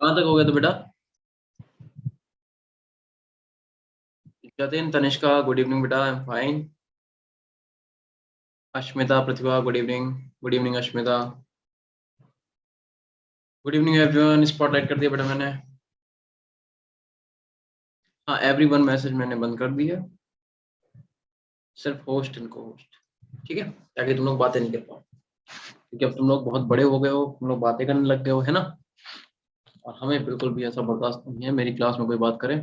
कहाँ तक हो गया तो बेटा? जतिन, तनिष्का, गुड इवनिंग बेटा, I am fine. Ashmita, Pratibha, good evening. Good evening Ashmita. Good evening everyone. Spotlight कर दिया बेटा मैंने। हाँ, एवरीवन मैसेज मैंने बंद कर दिया, सिर्फ होस्ट एंड को होस्ट, ठीक है, ताकि तुम लोग बातें नहीं कर पाओ, क्योंकि अब तुम लोग बहुत बड़े हो गए हो, तुम लोग बातें करने लग गए हो, है ना। और हमें बिल्कुल भी ऐसा बर्दाश्त नहीं है मेरी क्लास में कोई बात करे।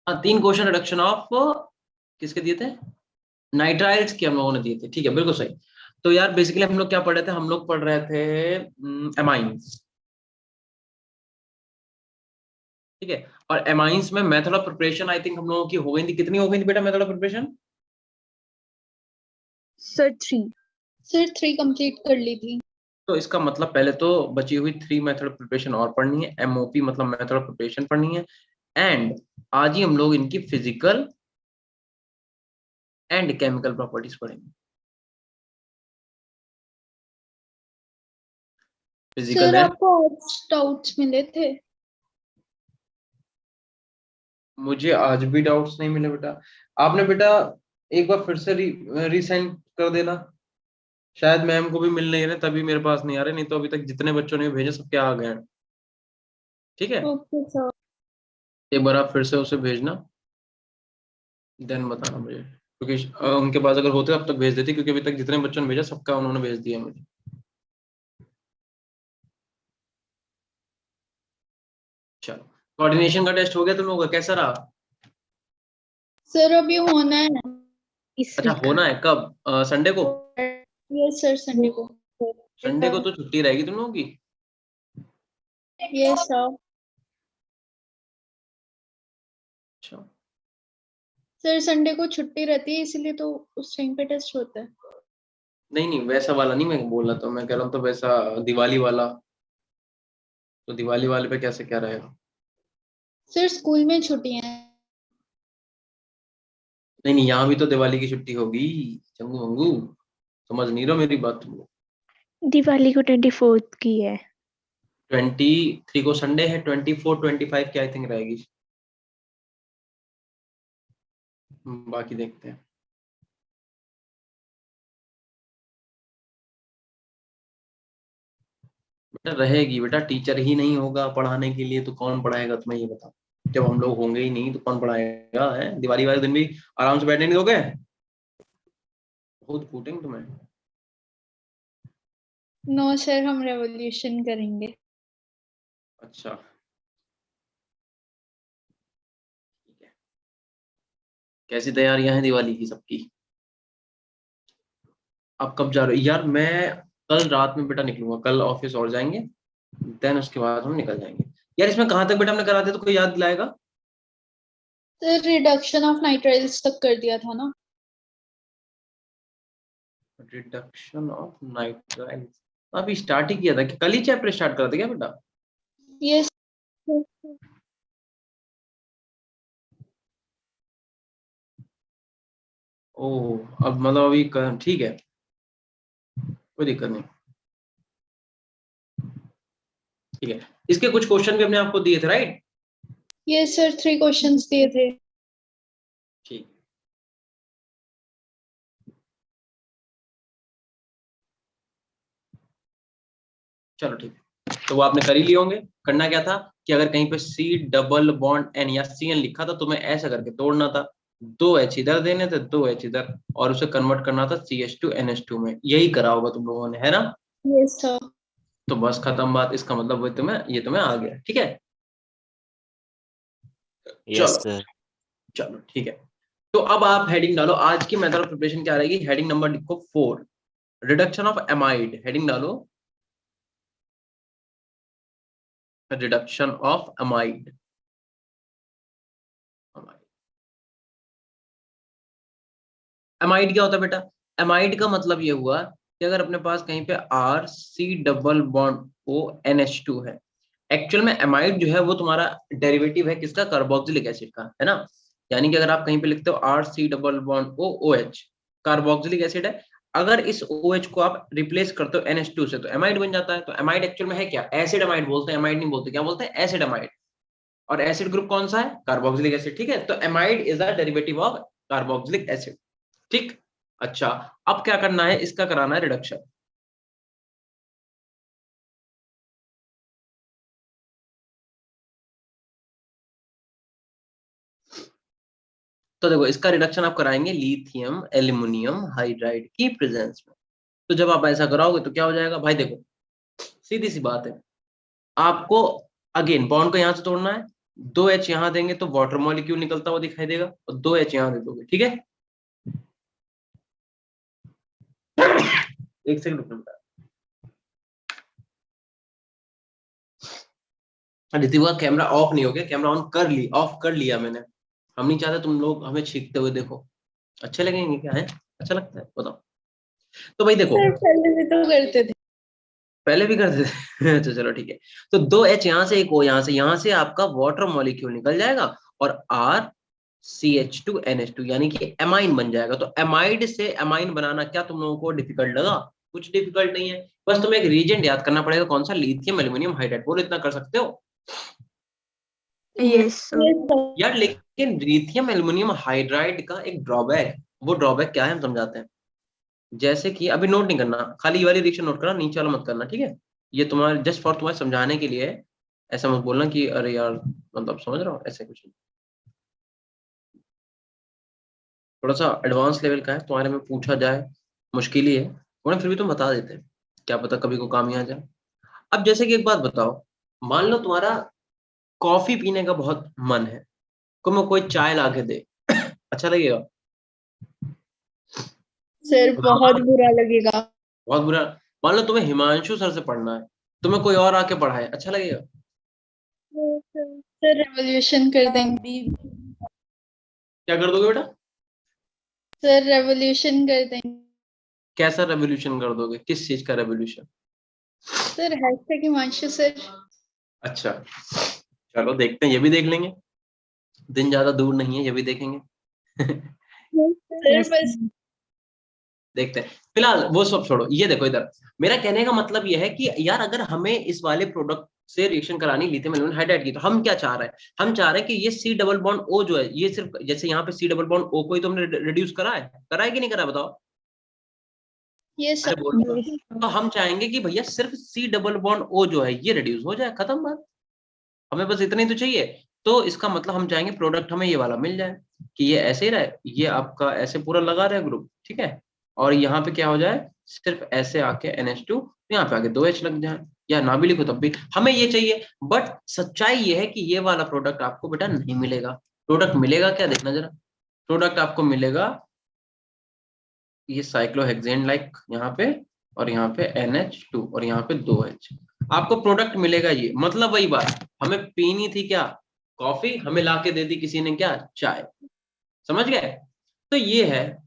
हाँ, 3 क्वेश्चन रिडक्शन ऑफ किसके दिए थे? नाइट्राइल्स के हम लोगों ने दिए थे, ठीक है, बिल्कुल सही। तो यार बेसिकली हम लोग क्या पढ़ रहे थे? हम लोग पढ़ रहे थे एमाइंस, ठीक है। और एमाइंस में method of preparation I think हम लोगों की हो गई थी। कितनी हो गई थी बेटा method of preparation? Sir 3। Sir 3 complete कर ली थी। तो इसका मतलब पहले तो बची हुई 3 मेथड ऑफ प्रिपरेशन और पढ़नी है, एमओपी मतलब मेथड ऑफ प्रिपरेशन पढ़नी है। एंड आज ही हम लोग इनकी फिजिकल एंड केमिकल प्रॉपर्टीज पढ़ेंगे। फिजिकल सर एंड, आपको डाउट्स मिले थे? मुझे आज भी डाउट्स नहीं मिले बेटा। आपने बेटा एक बार फिर से रीसेंड कर देना, शायद मैम को भी मिल नहीं रहे तभी मेरे पास नहीं आ रहे, नहीं तो अभी तक जितने बच्चों ने भेजे सबके आ गए हैं, ठीक है। Okay sir. एक बार आप फिर से उसे भेजना, देन बताना मुझे, क्योंकि उनके पास अगर होते अब तक भेज देती, क्योंकि अभी तक जितने बच्चों ने भेजा सबका उन्होंने भेज दिया मुझे। चलो, कोऑर्डिनेशन का टेस्ट हो गया तुम लोगों का, कैसा रहा? सर अभी होना है इस अच्छा, वीक। होना है कब? संडे को? यस सर, संडे को। संडे को तो छुट्टी रहेगी तुम लोगों की। Yes sir. अच्छा, सर संडे को छुट्टी रहती है, इसलिए तो उस टाइम पे टेस्ट होता है। नहीं नहीं वैसा वाला नहीं मैं बोल रहा, तो मैं कह रहा हूँ तो वैसा दिवाली वाला, तो दिवाली वाले पे कैसे क्या रहेगा? सर स्कूल में छुट्टियां हैं। नहीं नहीं, यहाँ भी तो दिवाली की छुट्टी होगी, चंगू मंगू, समझ नहीं रहो मेरी बात तुम लोग। दिवाली को 24 की है। 23 को संडे है, 24 25 की आई थिंक रहेगी। बाकी देखते हैं। बेटा रहेगी बेटा, टीचर ही नहीं होगा पढ़ाने के लिए तो कौन पढ़ाएगा तुम्हें ये बताओ। जब हम लोग होंगे ही नहीं तो कौन पढ़ाएगा? है दिवाली वाले दिन भी आराम से बैठने नहीं दोगे? बहुत कूटेंगे तुम्हें। नो सर, हम रेवोल्यूशन करेंगे। अच्छा, ठीक है। कैसी तैयारियां हैं दिवाली की सबकी? आप कब जा रहे हो यार? मैं कल रात में बेटा निकलूंगा, कल ऑफिस और जाएंगे, देन उसके बाद हम निकल जाएंगे। यार इसमें कहाँ तक बेटा हमने करा दिया, तो कोई याद दिलाएगा? सर रिडक्शन ऑफ नाइट्राइल्स तक कर दिया था ना। रिडक्शन ऑफ नाइट्राइल्स अभी स्टार्ट ही किया था कि कल ही चैप्टर स्टार्ट करा था क्या बेटा? यस। ओह, अब मतलब अभी ठीक है, कोई दिक्कत नहीं, ठीक है। इसके कुछ क्वेश्चन भी हमने आपको दिए थे, राइट? यस सर, 3 क्वेश्चंस दिए थे। ठीक, चलो ठीक है, तो वो आपने कर ही लिए होंगे। करना क्या था कि अगर कहीं पे सी डबल बॉन्ड एन या सी एन लिखा था तो मैं ऐसा करके तोड़ना था, 2 एच इधर देने थे, 2 एच इधर, और उसे कन्वर्ट करना था CH2 NH2 में। यही करा होगा तुम लोगों ने, है ना? Yes sir. तो बस खत्म बात, इसका मतलब वो तुम्हें आ गया, ठीक है। यस चलो सर। चलो ठीक है। तो अब आप हेडिंग डालो, आज की मेथड ऑफ प्रिपरेशन क्या रहेगी? हेडिंग नंबर लिखो 4, रिडक्शन ऑफ एमाइड। हेडिंग डालो, रिडक्शन ऑफ एमाइड। एमाइड क्या होता है बेटा? एमाइड का मतलब ये हुआ कि अगर अपने पास कहीं पे R C double bond O NH2 है, एक्चुअल में एमाइड जो है वो तुम्हारा डेरिवेटिव है किसका? कार्बोक्सिलिक एसिड का, है ना। यानी कि अगर आप कहीं पे लिखते हो R C double bond O OH, carboxylic acid है। अगर इस OH को आप रिप्लेस करते हो NH2 से तो एमाइड बन जाता है। तो एमाइड एक्चुअल में है क्या? एसिड अमाइड बोलते हैं, एमाइड नहीं बोलते। क्या बोलते हैं? Acid amide. और एसिड ग्रुप कौन सा है? Carboxylic acid. ठीक है, तो amide is the derivative of carboxylic acid. ठीक। अच्छा, अब क्या करना है? इसका कराना है रिडक्शन। तो देखो, इसका रिडक्शन आप कराएंगे लिथियम एल्यूमिनियम हाइड्राइड की प्रेजेंस में। तो जब आप ऐसा कराओगे तो क्या हो जाएगा भाई? देखो, सीधी सी बात है, आपको अगेन बॉन्ड को यहां से तोड़ना है। 2H यहां देंगे तो वाटर मॉलिक्यूल निकलता हुआ दिखाई देगा, और 2H यहां दे दोगे। ठीक है, एक सेकंड रुकना। रितिवा कैमरा ऑफ नहीं हो गया, कैमरा ऑन कर ली, ऑफ कर लिया मैंने। हम नहीं चाहते तुम लोग हमें छींकते हुए देखो। अच्छे लगेंगे क्या? है अच्छा लगता है? बताओ। तो भाई देखो, सर पहले भी तो करते थे। पहले भी करते थे तो चलो ठीक है। तो 2H यहां से, एक O यहां से आपका वाटर मॉलिक्यूल निकल जाएगा, और RCH2NH2 यानी कि एमाइन बन जाएगा। तो एमाइड से एमाइन बनाना क्या तुम लोगों को डिफिकल्ट लगा? कुछ डिफिकल्ट नहीं है, बस तुम्हें एक रीजेंट याद करना पड़ेगा। कौन सा? Lithium aluminium hydride. बोलो, इतना कर सकते हो Yes, sir. Yes, sir. यार? लेकिन लिथियम एल्यूमिनियम हाइड्राइड का एक ड्रॉबैक, वो ड्रॉबैक क्या है हम समझाते हैं। जैसे कि अभी नोट नहीं करना, खाली ये वाली रिएक्शन नोट करना, नीचे वाला मत करना। ठीक है, ये तुम्हारे जस्ट फॉर तुम्हारे समझाने के लिए है। ऐसा मत बोलना कि अरे यार, मतलब समझ रहा हो, ऐसे कुछ नहीं। थोड़ा सा एडवांस लेवल का है, तुम्हारे में पूछा जाए मुश्किल ही है, वरना फिर भी तुम बता देते हैं, क्या पता कभी को काम ही आ जाए। अब जैसे कि एक बात बताओ, मान लो तुम्हारा कॉफी पीने का बहुत मन है, तुम्हें कोई चाय ला के दे, अच्छा लगेगा? सर बहुत बुरा लगेगा। बहुत बुरा। मान लो तुम्हें हिमांशु सर से पढ़ना है, तुम्हें कोई और आके पढ़ाए, अच्छा लगेगा? सर रेवोल्यूशन कर देंगे। क्या कर दोगे बेटा? सर रेवोल्यूशन कर देंगे। कैसा रेवोल्यूशन कर दोगे? किस चीज का revolution? Sir hashtag Himanshu sir. अच्छा, चलो देखते हैं, ये भी देख लेंगे। दिन ज्यादा दूर नहीं है, ये भी देखेंगे। सर Yes, बस देखते हैं। फिलहाल वो सब छोड़ो, ये देखो इधर। मेरा कहने का मतलब ये है कि यार, अगर हमें इस वाले प्रोडक्ट से रिएक्शन करानी लिथियम एल्यूमिनियम हाइड्राइड की, तो हम क्या चाह रहे हैं? हम चाह रहे हैं कि ये C डबल बॉन्ड O जो है, ये सिर्फ जैसे यहाँ पे C डबल बॉन्ड O को ही तो हमने रिड्यूस करा है कि नहीं करा? बताओ। ये अरे सर। बोलो। yes, तो हम चाहेंगे कि भैया सिर्फ C डबल बॉन्ड O जो है ये रिड्यूस हो जाए, खत्म बात। हमें बस इतना ही तो चाहिए। तो इसका मतलब हम चाहेंगे प्रोडक्ट हमें ये वाला मिल जाए, कि ये ऐसे ही रहे, ये आपका ऐसे पूरा लगा रहे ग्रुप। ठीक है, और यहाँ पे क्या हो जाए? सिर्फ ऐसे आके NH2, यहाँ पे आके 2H लग जाए, या ना भी लिखो तब भी हमें ये चाहिए। बट सच्चाई ये है कि ये वाला प्रोडक्ट आपको बेटा नहीं मिलेगा। प्रोडक्ट मिलेगा क्या? देखना जरा। प्रोडक्ट आपको मिलेगा ये साइक्लोहेक्सेन लाइक यहाँ पे, और यहाँ पे NH2, और यहाँ पे 2H। आपको प्रोडक्ट मिलेगा ये, मतलब वही बात, हमें पीनी थी क्या? कॉफी, हमें लाके दे दी किसी ने क्या? चाय। समझ गए? तो ये है।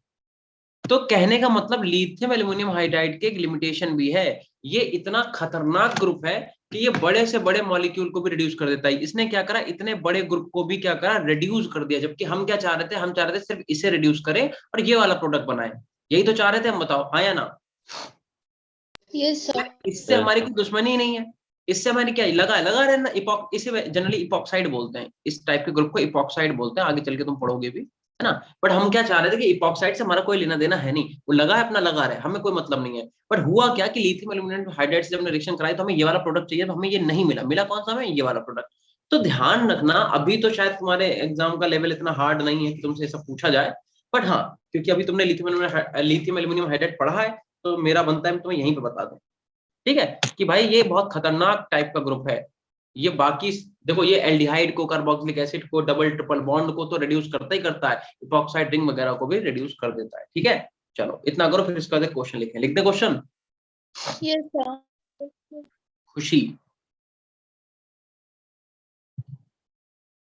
तो कहने का मतलब लिथियम एल्यूमिनियम हाइड्राइड के एक लिमिटेशन भी है। ये इतना खतरनाक ग्रुप है कि ये बड़े से बड़े मॉलिक्यूल को भी रिड्यूस कर देता है। इसने क्या करा? इतने बड़े ग्रुप को भी क्या करा? रिड्यूस कर दिया। जबकि हम क्या चाह रहे थे? हम चाह रहे थे सिर्फ इसे रिड्यूस करें और ये वाला प्रोडक्ट बनाए। यही तो चाह रहे थे हम, बताओ हाँ या ना? ये सर। इससे हमारी कोई दुश्मनी ही नहीं है। इससे हमारी क्या लगा रहे ना, इपॉक, इसे जनरली इपॉक्साइड बोलते हैं। इस टाइप के ग्रुप को इपॉक्साइड बोलते हैं, आगे चल के तुम पढ़ोगे भी, है ना? बट हम क्या चाह रहे थे कि इपॉक्साइड से हमारा कोई लेना देना है नहीं, वो लगा है अपना लगा रहे, हमें कोई मतलब नहीं है। बट हुआ क्या कि लिथियम एल्यूमिनियम हाइड्राइड से हमने रिएक्शन कराई, तो हमें ये वाला प्रोडक्ट चाहिए, तो हमें ये नहीं मिला। मिला कौन सा? हमें ये वाला प्रोडक्ट। तो ध्यान रखना, अभी तो शायद तुम्हारे एग्जाम का लेवल इतना हार्ड नहीं है कि तुमसे सब पूछा जाए। बट हाँ, क्योंकि अभी तुमने लिथियम एल्यूमिनियम हाइड्राइड पढ़ा है, तो मेरा बनता है मैं तुम्हें यहीं पे बता दूं। ठीक है, कि भाई ये बहुत खतरनाक टाइप का ग्रुप है। ये बाकी देखो, ये एल्डिहाइड को, कार्बोक्सिलिक एसिड को, डबल ट्रिपल बॉन्ड को तो रिड्यूस करता ही करता है, इपॉक्साइड रिंग वगैरह को भी रिड्यूस कर देता है। ठीक है, चलो इतना करो, फिर इसका क्वेश्चन लिखें। लिख दे क्वेश्चन। ये सर। खुशी,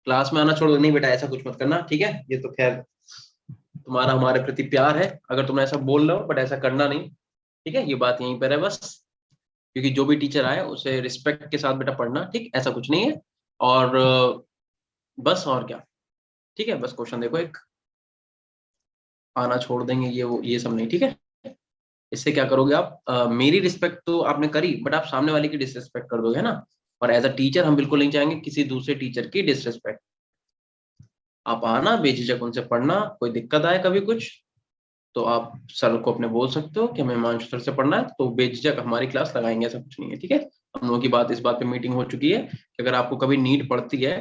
क्लास में आना छोड़ दो। नहीं बेटा, ऐसा कुछ मत करना, ठीक है? ये तो खैर तुम्हारा हमारे प्रति प्यार है, अगर तुम ऐसा बोल रहे हो, बट ऐसा करना नहीं। ठीक है, ये बात यहीं पर है बस। क्योंकि जो भी टीचर आए उसे रिस्पेक्ट के साथ बेटा पढ़ना, ठीक? ऐसा कुछ नहीं है। और बस, और क्या। ठीक है, बस क्वेश्चन देखो, एक आना छोड़ देंगे, ये वो ये सब नहीं, ठीक है? इससे क्या करोगे आप, मेरी रिस्पेक्ट तो आपने करी बट आप सामने वाले की डिसरिस्पेक्ट कर दोगे, है ना। और एज अ टीचर हम बिल्कुल नहीं चाहेंगे किसी दूसरे टीचर की डिसरिस्पेक्ट। आप आना बेझिझक उनसे पढ़ना, कोई दिक्कत आए कभी कुछ तो आप सर को अपने बोल सकते हो कि हमें हिमांशु सर से पढ़ना है, तो बेझिझक हमारी क्लास लगाएंगे, ऐसा कुछ नहीं है, ठीक है। हम लोगों की बात इस बात पे मीटिंग हो चुकी है कि अगर आपको कभी नीड पड़ती है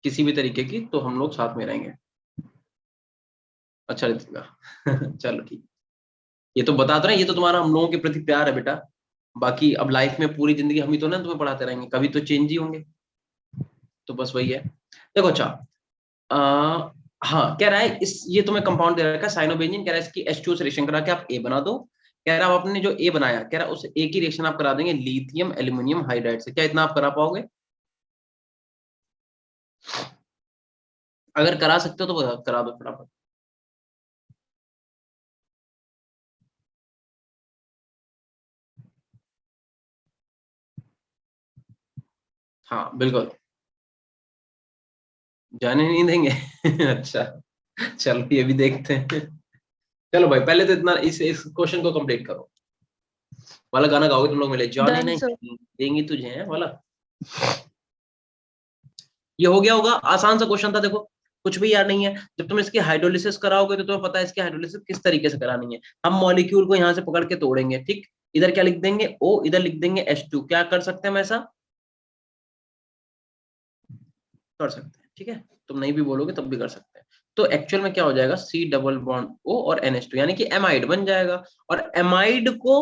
किसी भी तरीके की तो हम लोग साथ में रहेंगे। अच्छा रितिका चलो ठीक। ये तो बता दो ना, ये तो तुम्हारा हम लोगों के प्रति प्यार है बेटा। बाकी अब लाइफ में पूरी जिंदगी हम ही तो ना तुम्हें पढ़ाते रहेंगे, कभी तो चेंज ही होंगे। तो बस वही है। देखो अच्छा, आ, हाँ कह रहा है इस, ये तुम्हें कंपाउंड दे रखा है साइनोबेंजीन, कह रहा है इसकी H2O से रिएक्शन करा के आप ए बना दो। कह रहा है आपने जो ए बनाया, कह रहा है उस ए की रिएक्शन आप करा देंगे लिथियम एल्यूमिनियम हाइड्राइड से। क्या इतना आप करा पाओगे? अगर करा सकते हो तो करा दो फटाफट। हाँ बिल्कुल, जाने नहीं देंगे अच्छा चलो ये भी देखते हैं। चलो भाई पहले तो इतना इस क्वेश्चन को कंप्लीट करो। वाला गाना गाओगे तुम लोग मिले, जाने डन सर। नहीं देंगी तुझे, है वाला। ये हो गया होगा, आसान सा क्वेश्चन था देखो, कुछ भी याद नहीं है। जब तुम इसकी हाइड्रोलिसिस कराओगे तो तुम्हें पता है इसकी हाइड्रोलिसिस किस तरीके से करानी है। हम मॉलिक्यूल को यहाँ से पकड़ के तोड़ेंगे, ठीक। इधर क्या लिख देंगे O, इधर लिख देंगे H2। क्या कर सकते हैं हम ऐसा? कर सकते हैं, ठीक है। तुम नहीं भी बोलोगे तब भी कर सकते हैं। तो एक्चुअल में क्या हो जाएगा, C डबल बॉन्ड O और NH2 यानी कि एमाइड बन जाएगा। और एमाइड को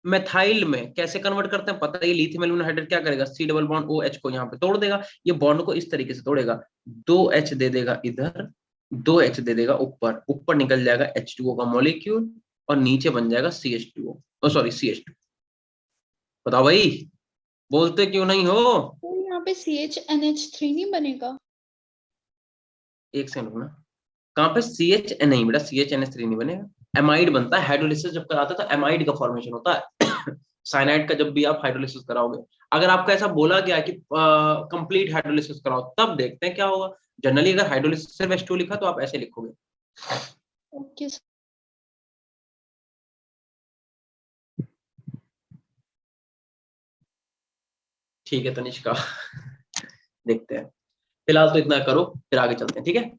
मेथाइल में कैसे कन्वर्ट करते हैं पता है, लिथियम एल्यूमिनियम हाइड्राइड क्या करेगा, C डबल बॉन्ड OH को यहाँ पे तोड़ देगा। ये बॉन्ड को इस तरीके से तोड़ेगा, 2H दे देगा इधर, 2H दे देगा ऊपर, ऊपर निकल जाएगा H2O का मॉलिक्यूल और नीचे बन जाएगा CH2O, सॉरी CH2। बताओ भाई, बोलते क्यों नहीं हो? तो यहाँ पे CHNH3 नहीं बनेगा? एक सेकंड रुकना, कहाँ पे CH नहीं बेटा, CHNH3 नहीं बनेगा। एमाइड बनता है, हाइड्रोलिसिस जब कराते हैं तो एमाइड का फॉर्मेशन होता है साइनाइड का जब भी आप हाइड्रोलिसिस कराओगे। अगर आपको ऐसा बोला गया कि कंप्लीट हाइड्रोलिसिस कराओ तब देखते हैं क्या होगा। जनरली अगर हाइड्रोलिसिस सिर्फ H2 लिखा तो आप ऐसे लिखोगे। Okay sir. ठीक है तनिष्का देखते हैं, फिलहाल तो इतना करो फिर आगे चलते हैं, ठीक है।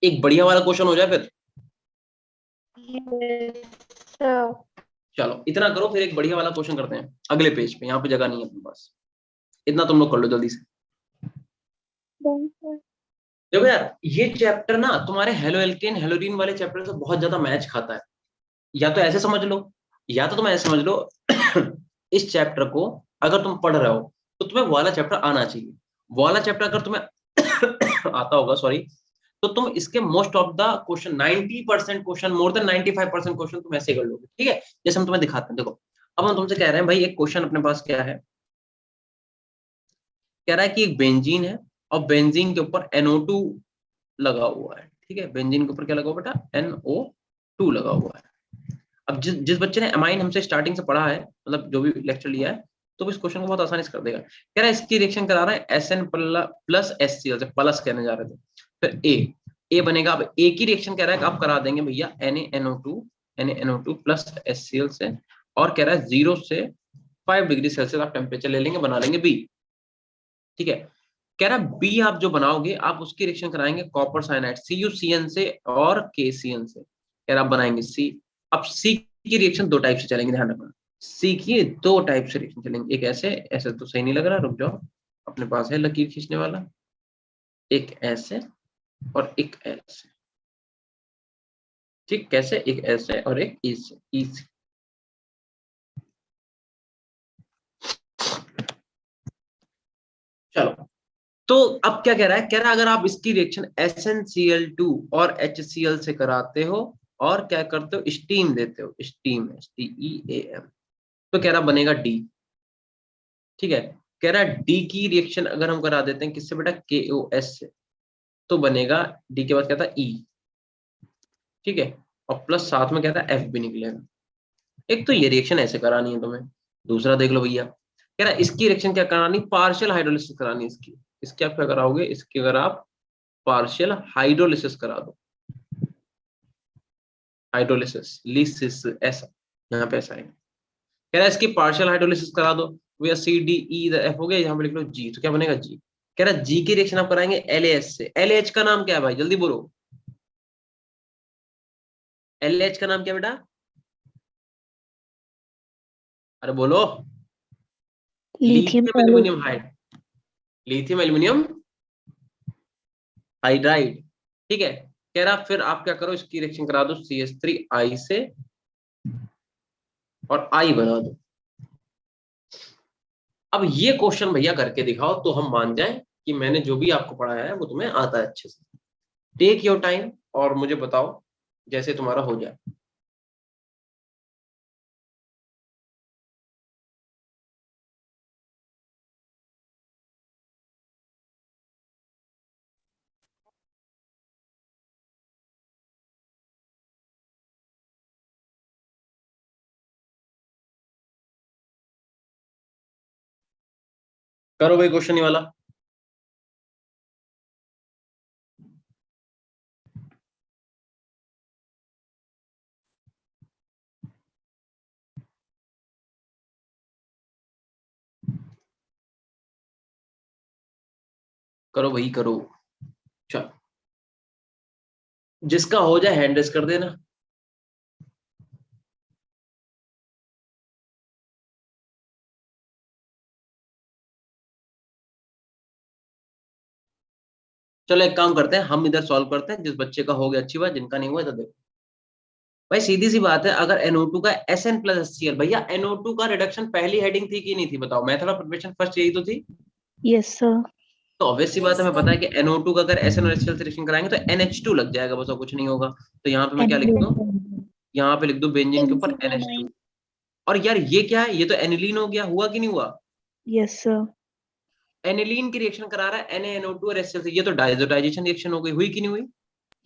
एक बढ़िया वाला क्वेश्चन हो जाए फिर। सर। चलो इतना करो, फिर एक बढ़िया वाला क्वेश्चन करते हैं अगले पेज पे, यहाँ पे जगह नहीं है अपने पास। इतना तुम लोग कर लो जल्दी से। Done sir. देखो यार ये चैप्टर ना तुम्हारे हेलो एल्केन हेलोरीन वाले चैप्टर से बहुत ज्यादा मैच खाता है। या तो ऐसे समझ लो, या तो तुम ऐसे समझ लो इस चैप्टर को अगर तुम पढ़ रहे हो तो तुम्हें वाला चैप्टर आना चाहिए। वाला चैप्टर अगर तुम्हें आता होगा, सॉरी, तो तुम इसके most of the question 90% question, more than 95% question तुम ऐसे कर लोगे, ठीक है। जैसे हम तुम्हें दिखाते हैं, देखो अब हम तुमसे कह रहे हैं भाई एक क्वेश्चन अपने पास क्या है, कह रहा है कि एक बेंजीन है और बेंजीन के ऊपर NO2 लगा हुआ है, ठीक है। बेंजीन के ऊपर क्या लगा हुआ बेटा, NO2 लगा हुआ है। अब जिस जिस बच्चे ने अमाइन हमसे स्टार्टिंग से पढ़ा है, मतलब जो भी लेक्चर लिया है, तो इस क्वेश्चन को बहुत आसानी से कर देगा। कह रहा है इसकी रिएक्शन करा रहा है SN प्लस HCl से, प्लस कहने जा रहे थे, फिर ए बनेगा। अब ए की रिएक्शन कह रहा है कि आप करा देंगे भैया NaNO2 प्लस HCl से, और कह रहा है 0 से 5 डिग्री सेल्सियस आप टेम्परेचर ले लेंगे, बना लेंगे बी, ठीक है। कह रहा है बी आप जो बनाओगे आप उसकी रिएक्शन कराएंगे कॉपर साइनाइड CuCN से और KCN से, कह रहा आप बनाएंगे सी। अब सी की रिएक्शन दो टाइप से चलेंगे, ध्यान रखना। सी की दो टाइप से रिएक्शन चलेंगे, एक ऐसे, ऐसे तो सही नहीं लग रहा, रुक जाओ, अपने पास है लकीर खींचने वाला, एक ऐसे और एक ऐसे, ठीक। कैसे, एक ऐसे और एक इसे, इसे। चलो तो अब क्या कह रहा है, कह रहा है अगर आप इसकी रिएक्शन SnCl2 और HCl से कराते हो और क्या करते हो, स्टीम देते हो, स्टीम STEAM, तो कह रहा बनेगा डी, ठीक है। कह रहा है डी की रिएक्शन अगर हम करा देते हैं किससे बेटा, KOS से, तो बनेगा डी के बाद क्या था E, ठीक है। और प्लस साथ में क्या था F भी निकलेगा। एक तो ये रिएक्शन ऐसे करानी है तुम्हें, दूसरा देख लो भैया, कह रहा है इसकी रिएक्शन क्या करानी, पार्शियल हाइड्रोलिसिस करानी है इसकी। इसकी आप क्या कराओगे, इसकी अगर आप पार्शियल हाइड्रोलिसिस करा दो, हाइड्रोलिसिस, लीसिस, ऐसा यहाँ पे ऐसा है। कह रहा है इसकी पार्शियल हाइड्रोलिसिस करा दो भैया, सी डी ई एफ हो गया, यहाँ पे लिख लो जी, तो क्या बनेगा जी। कह रहा है जी की रिएक्शन आप कराएंगे LAH से। LAH का नाम क्या है भाई, जल्दी बोलो, LAH का नाम क्या बेटा, अरे बोलो। Lithium lithium aluminium hide, lithium aluminium hydride, ठीक है। कह रहा फिर आप क्या करो, इसकी रिएक्शन करा दो CH3I से और I बना दो। अब ये क्वेश्चन भैया करके दिखाओ तो हम मान जाएं कि मैंने जो भी आपको पढ़ाया है वो तुम्हें आता है अच्छे से। टेक योर टाइम और मुझे बताओ जैसे तुम्हारा हो जाए। करो भाई क्वेश्चन ही वाला। करो भाई करो, चल जिसका हो जाए हैंड रेस कर देना। चलो एक काम करते हैं, हम इधर सॉल्व करते हैं, जिस बच्चे का हो गया अच्छी बात, जिनका नहीं हुआ तो देखो भाई सीधी सी बात है। अगर NO2 का SN प्लस HCl, भैया NO2 का रिडक्शन पहली हेडिंग थी कि नहीं थी, बताओ। मेथड ऑफ प्रिपरेशन फर्स्ट यही तो थी। Yes sir. तो ऑब्वियस सी बात है, हमें पता है कि NO2 का अगर SN और HCl से रिएक्शन कराएंगे तो NH2 लग जाएगा, बस और कुछ नहीं होगा। तो यहाँ पे मैं क्या लिख दूं, यहाँ पे लिख दूं बेंजीन के ऊपर NH2। और यार ये क्या है, ये तो एनिलीन हो गया, हुआ कि नहीं हुआ। Yes sir. एनिलीन की रिएक्शन करा रहा है NaNO2 और HCl से, ये तो डाइजोटाइजेशन रिएक्शन हो गई, हुई कि नहीं हुई।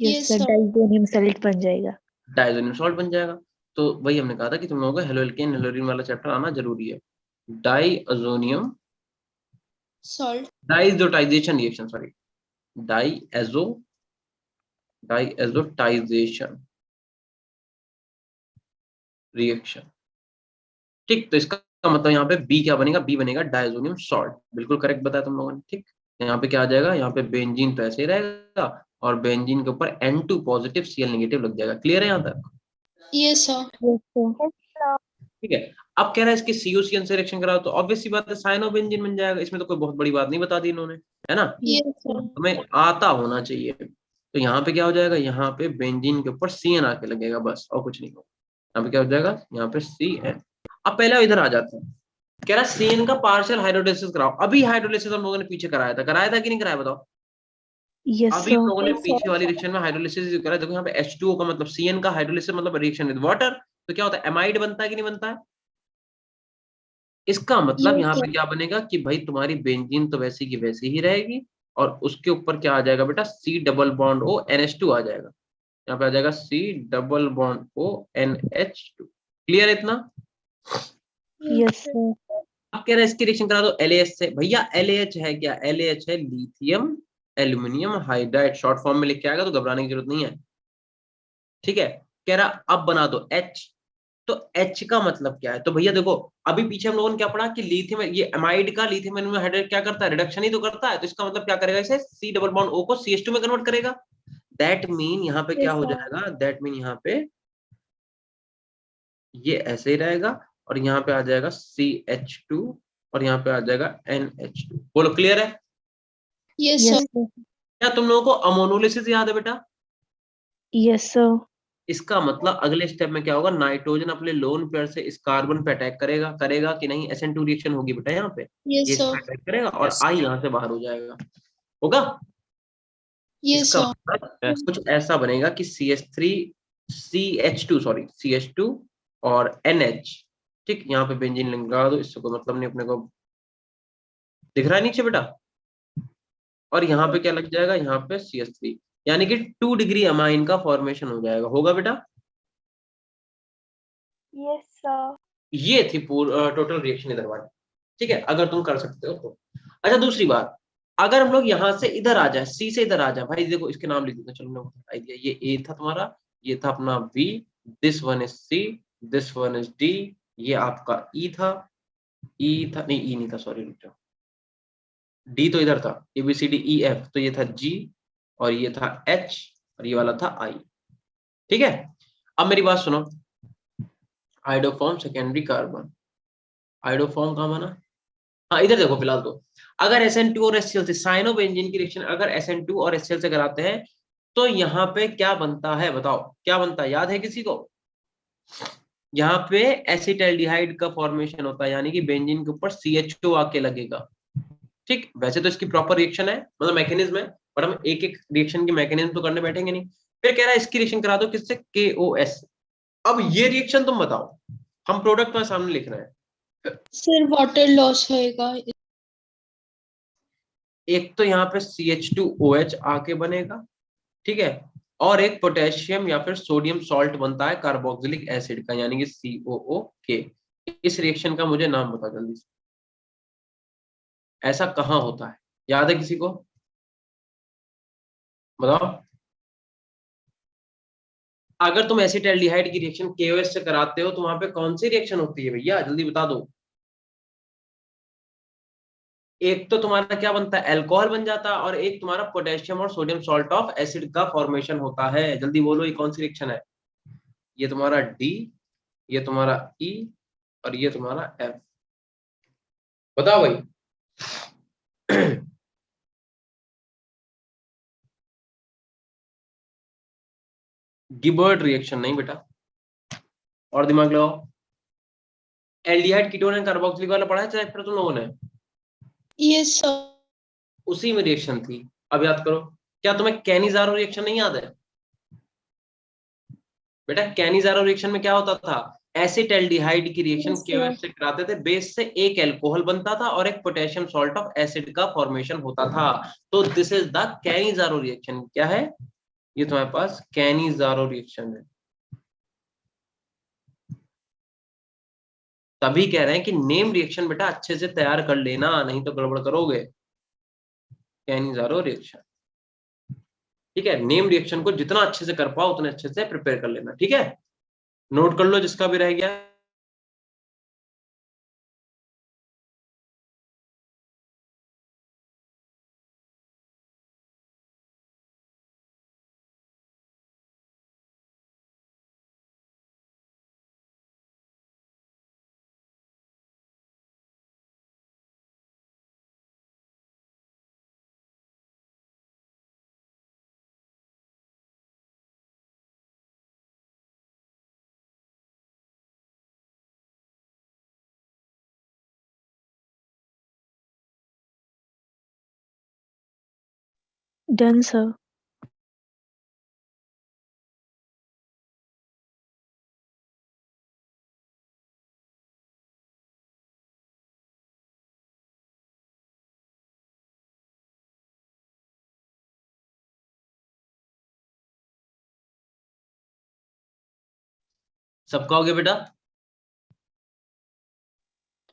यस सर, डाइजोनियम सल्ट बन जाएगा। डाइजोनियम सॉल्ट बन जाएगा। तो वही हमने कहा था कि तुम लोगों को हेलोएल्केन हेलोरीन वाला चैप्टर आना जरूरी है। Diazonium salt, diazotization reaction, sorry diazotization reaction, ठीक। तो इसका मतलब यहाँ पे बी क्या बनेगा, बी बनेगा डाइअजोनियम सॉल्ट, बिल्कुल करेक्ट बताया तुम लोगों ने, ठीक। यहाँ पे क्या आ जाएगा, यहाँ पे बेंजीन तो ऐसे ही रहेगा और बेंजीन के ऊपर N2 पॉजिटिव Cl नेगेटिव लग जाएगा। क्लियर है यहाँ तक। Yes sir, yes sir. ठीक है। अब कह रहा है इसके COCN से रिएक्शन कराओ, तो ऑब्वियस सी बात है साइनोबेंजीन बन जाएगा। इसमें तो कोई बहुत बड़ी बात नहीं बता दी इन्होंने, है ना, यस सर, तुम्हें आता होना चाहिए। तो यहाँ पे क्या हो जाएगा, यहाँ पे बेंजीन के ऊपर CN आके लगेगा, बस और कुछ नहीं होगा। यहाँ पे क्या हो जाएगा, यहाँ पे CN। अब पहले इधर आ जाते हैं, कह रहा है CN का पार्शियल हाइड्रोलिसिस कराओ। अभी हाइड्रोलिसिस हम लोगों ने पीछे कराया था कि नहीं कराया, बताओ। यस अभी हम सर। लोगों ने पीछे वाली रिएक्शन में हाइड्रोलिसिस कराया। देखो यहाँ पे H2O का मतलब CN का हाइड्रोलिसिस मतलब रिएक्शन विद वाटर, तो क्या होता है, एमाइड बनता है कि नहीं बनता है। इसका मतलब यहाँ पे क्या बनेगा कि भाई तुम्हारी बेंजीन तो वैसी की वैसी ही रहेगी और उसके ऊपर क्या आ जाएगा बेटा, C double bond O NH2 आ जाएगा। यहाँ पे आ जाएगा C double bond O NH2। Clear है इतना। Yes sir. आप कह रहे हैं इसकी रिएक्शन करा दो LAH से। भैया LAH है क्या, LAH है lithium aluminium hydride, short form में लिख के आएगा तो घबराने की जरूरत नहीं है, ठीक है। कह रहा अब बना दो H, तो H का मतलब क्या है, तो भैया देखो अभी पीछे हम लोगों ने क्या पढ़ा कि लिथियम, ये एमाइड का लिथियम एल्यूमिनियम हाइड्राइड क्या करता है, रिडक्शन ही तो करता है। तो इसका मतलब क्या करेगा, इसे C डबल बॉन्ड O को CH2 में कन्वर्ट करेगा। दैट मीन यहाँ पे क्या हो जाएगा, दैट मीन यहाँ पे ये ऐसे ही रहेगा और यहाँ पे आ जाएगा CH2 और यहाँ पे आ जाएगा NH2। बोलो क्लियर है। Yes yes sir, sir. क्या तुम लोगों को अमोनोलिसिस याद है बेटा। Yes sir. इसका मतलब अगले स्टेप में क्या होगा, नाइट्रोजन अपने लोन पेयर से इस कार्बन पे अटैक करेगा, करेगा कि नहीं, SN2 रिएक्शन होगी बेटा यहाँ पे, यस ये इस पे सर, अटैक करेगा और I यहाँ से बाहर हो जाएगा, होगा। यस इसका सर, मतलब कुछ ऐसा बनेगा कि CH2 सॉरी CH2 और NH, ठीक। यहाँ पे बेंजीन लगा दो, इससे कोई मतलब नहीं अपने को, दिख रहा है नीचे बेटा। और यहाँ पे क्या लग जाएगा, यहाँ पे CH3, यानी कि 2 डिग्री अमाइन का फॉर्मेशन हो जाएगा, होगा बेटा। Yes sir. ये थी टोटल रिएक्शन इधर वाली, ठीक है, अगर तुम कर सकते हो तो। अच्छा दूसरी बात, अगर हम लोग यहाँ से इधर आ जाए, C से इधर आ जाए, भाई देखो इसके नाम लिख देते हैं, चलो मैंने बता दिया, ये A था तुम्हारा, ये था अपना B this one is C, this one is D, ये आपका ई था, नहीं ई नहीं था, सॉरी रुक जाओ, डी तो इधर था, A B C D E F, तो ये था जी, और ये था एच, और ये वाला था आई। ठीक है, अब मेरी बात सुनो, आइडोफॉर्म सेकेंडरी कार्बन, आइडोफॉर्म कहाँ बना, हाँ इधर देखो फिलहाल तो, अगर SN2 और HCl से साइनोबेंजीन की रिएक्शन अगर SN2 और HCl से कराते हैं तो यहाँ पे क्या बनता है, बताओ क्या बनता है, याद है किसी को? यहाँ पे एसिटाल्डिहाइड का फॉर्मेशन होता है, यानी कि बेंजीन के ऊपर CHO आके लगेगा। ठीक, वैसे तो इसकी प्रॉपर रिएक्शन है, मतलब मैकेनिज्म है, पर हम एक एक रिएक्शन की मैकेनिज्म तो करने बैठेंगे नहीं। फिर कह रहा है इसकी रिएक्शन करा दो किससे, KOS। अब ये रिएक्शन तुम बताओ, हम प्रोडक्ट में सामने लिख रहे हैं, सर वाटर लॉस होएगा। एक तो यहाँ पे CH2OH आके बनेगा, ठीक है, और एक पोटेशियम या फिर सोडियम सॉल्ट बनता है कार्बोक्सिलिक एसिड का, यानी कि COOK। इस रिएक्शन का मुझे नाम बता जल्दी से, ऐसा कहाँ होता है, याद है किसी को, बताओ। अगर तुम एसिटाल्डिहाइड की रिएक्शन KOS से कराते हो तो वहां पे कौन सी रिएक्शन होती है भैया, जल्दी बता दो। एक तो तुम्हारा क्या बनता है, अल्कोहल बन जाता है, और एक तुम्हारा पोटेशियम और सोडियम सॉल्ट ऑफ एसिड का फॉर्मेशन होता है। जल्दी बोलो ये कौन सी रिएक्शन है, ये तुम्हारा डी, ये तुम्हारा ई, और ये तुम्हारा एफ, बताओ भाई। गिबर्ट रिएक्शन नहीं बेटा, और दिमाग लगाओ। एल्डिहाइड कीटोन एंड कार्बोक्सिलिक वाला पढ़ा है चैप्टर तुम लोगों ने, यस सर। उसी में रिएक्शन थी। अब याद करो, क्या तुम्हें कैनिजारो रिएक्शन नहीं याद है बेटा? कैनिजारो रिएक्शन में क्या होता था, एसिटाल्डिहाइड की रिएक्शन यस सर। KOH से कराते थे, बेस से एक अल्कोहल बनता था और एक पोटेशियम सॉल्ट ऑफ एसिड का फॉर्मेशन होता था। तो this is the Cannizzaro reaction. क्या है ये तुम्हारे पास, कैनिजारो रिएक्शन है। तभी कह रहे हैं कि नेम रिएक्शन बेटा अच्छे से तैयार कर लेना, नहीं तो गड़बड़ करोगे। कैनिजारो रिएक्शन, ठीक है, नेम रिएक्शन को जितना अच्छे से कर पाओ उतने अच्छे से प्रिपेयर कर लेना, ठीक है, नोट कर लो जिसका भी रह गया। Done, sir. सबका हो गया बेटा?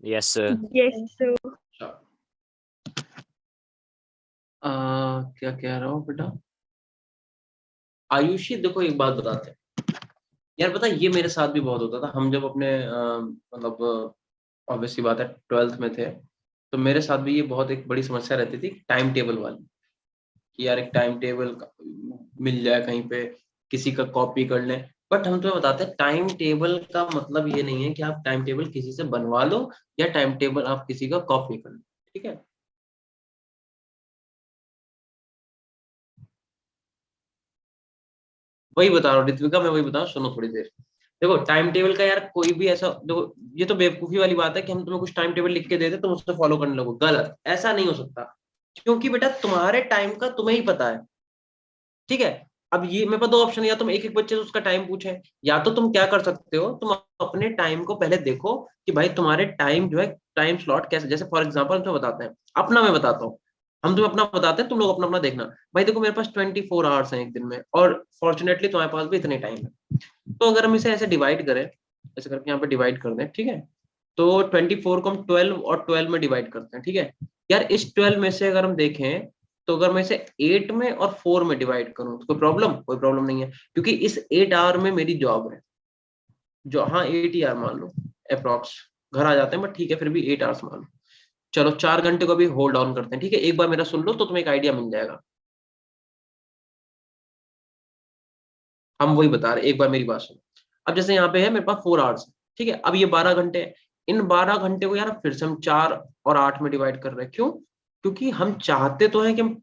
Yes, sir. Yes, sir. क्या कह रहा हूँ बेटा, आयुषी देखो एक बात बताते हैं यार, पता है ये मेरे साथ भी बहुत होता था। हम जब अपने मतलब ऑब्वियसली बात है 12th में थे, तो मेरे साथ भी ये बहुत एक बड़ी समस्या रहती थी, टाइम टेबल वाली, कि यार एक टाइम टेबल मिल जाए कहीं पे, किसी का कॉपी कर लें। बट हम तुम्हें बताते हैं टाइम टेबल का मतलब ये नहीं है कि आप टाइम टेबल किसी से बनवा लो या टाइम टेबल आप किसी का कॉपी कर लो, ठीक है। वही बता रहा हूँ ऋत्विका, मैं वही बता रहा हूँ, सुनो थोड़ी देर। देखो टाइम टेबल का यार कोई भी ऐसा, देखो ये तो बेवकूफी वाली बात है कि हम तुम्हें कुछ टाइम टेबल लिख के देते तुम उससे फॉलो करने लगो, गलत, ऐसा नहीं हो सकता। क्योंकि बेटा तुम्हारे टाइम का तुम्हें ही पता है, ठीक है। अब ये मेरे पास दो ऑप्शन है, या तुम एक एक बच्चे से उसका टाइम पूछे, या तो तुम क्या कर सकते हो, तुम अपने टाइम को पहले देखो कि भाई तुम्हारे टाइम जो है, टाइम स्लॉट कैसे, जैसे फॉर एग्जाम्पल हम तुम्हें बताते हैं, अपना मैं बताता हूँ, हम तुम्हें अपना बताते हैं, तुम लोग अपना अपना देखना। भाई देखो मेरे पास 24 आवर्स हैं एक दिन में, और फॉर्चुनेटली तुम्हारे पास भी इतने टाइम है। तो अगर हम इसे ऐसे डिवाइड करें, ऐसे करके यहाँ पे डिवाइड कर दें, ठीक है, तो 24 को हम 12 और 12 में डिवाइड करते हैं, ठीक है। यार इस 12 में से अगर हम देखें, तो अगर मैं इसे 8 में और 4 में डिवाइड करूं तो कोई प्रॉब्लम नहीं है, क्योंकि इस 8 आवर में मेरी जॉब है, जो, हाँ 8 मान लो अप्रॉक्स, घर आ जाते हैं, बट ठीक है फिर भी 8 मान लो। चलो 4 घंटे को भी होल्ड ऑन करते हैं, ठीक है, एक बार मेरा सुन लो तो तुम्हें एक आइडिया मिल जाएगा। हम वही बता रहे, एक बार मेरी बात सुनो। अब जैसे यहाँ पे है मेरे पास 4 आवर्स, ठीक है, अब ये 12 घंटे हैं। इन 12 घंटे को यार फिर से हम 4 और 8 में डिवाइड कर रहे हैं, क्यों? क्योंकि हम चाहते तो हैं कि हम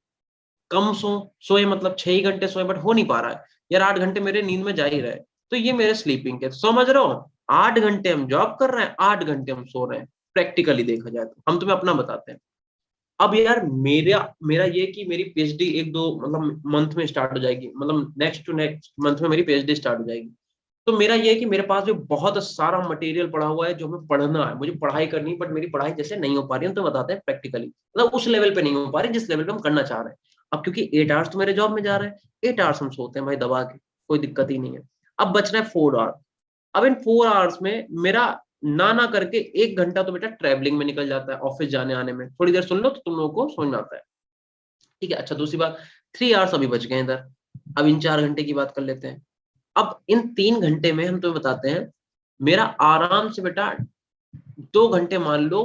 कम सोए, मतलब 6 ही घंटे सोए, बट हो नहीं पा रहा है यार, 8 घंटे मेरे नींद में जा ही रहे। तो ये मेरे स्लीपिंग के, समझ रहे हो, 8 घंटे हम जॉब कर रहे हैं, 8 घंटे हम सो रहे हैं, प्रैक्टिकली देखा जाए तो। हम तुम्हें अपना बताते हैं। अब यार मेरा मेरा ये कि मेरी पीएचडी 1-2 मतलब मंथ में स्टार्ट हो जाएगी, मतलब नेक्स्ट टू नेक्स्ट मंथ में मेरी पीएचडी स्टार्ट हो जाएगी। तो मेरा ये है कि मेरे पास जो बहुत सारा मटेरियल पड़ा हुआ है जो हमें पढ़ना है, मुझे पढ़ाई करनी है, बट मेरी पढ़ाई जैसे नहीं हो पा रही है, तो बताते हैं प्रैक्टिकली, मतलब उस लेवल पे नहीं हो पा रही जिस लेवल पे हम करना चाह रहे हैं। अब क्योंकि 8 आवर्स तो मेरे जॉब में जा रहे हैं, 8 आवर्स हम सोते हैं भाई दबा के, कोई दिक्कत ही नहीं है। अब बच रहा है 4 आवर। अब इन 4 आवर्स में मेरा ना करके 1 घंटा तो बेटा ट्रैवलिंग में निकल जाता है, ऑफिस जाने आने में। थोड़ी देर सुन लो तो तुम लोगों को समझ में आता है, ठीक है। अच्छा दूसरी बात, 3 आवर्स अभी बच गए इधर। अब इन 4 घंटे की बात कर लेते हैं। अब इन 3 घंटे में हम तुम्हें बताते हैं, मेरा आराम से बेटा 2 घंटे मान लो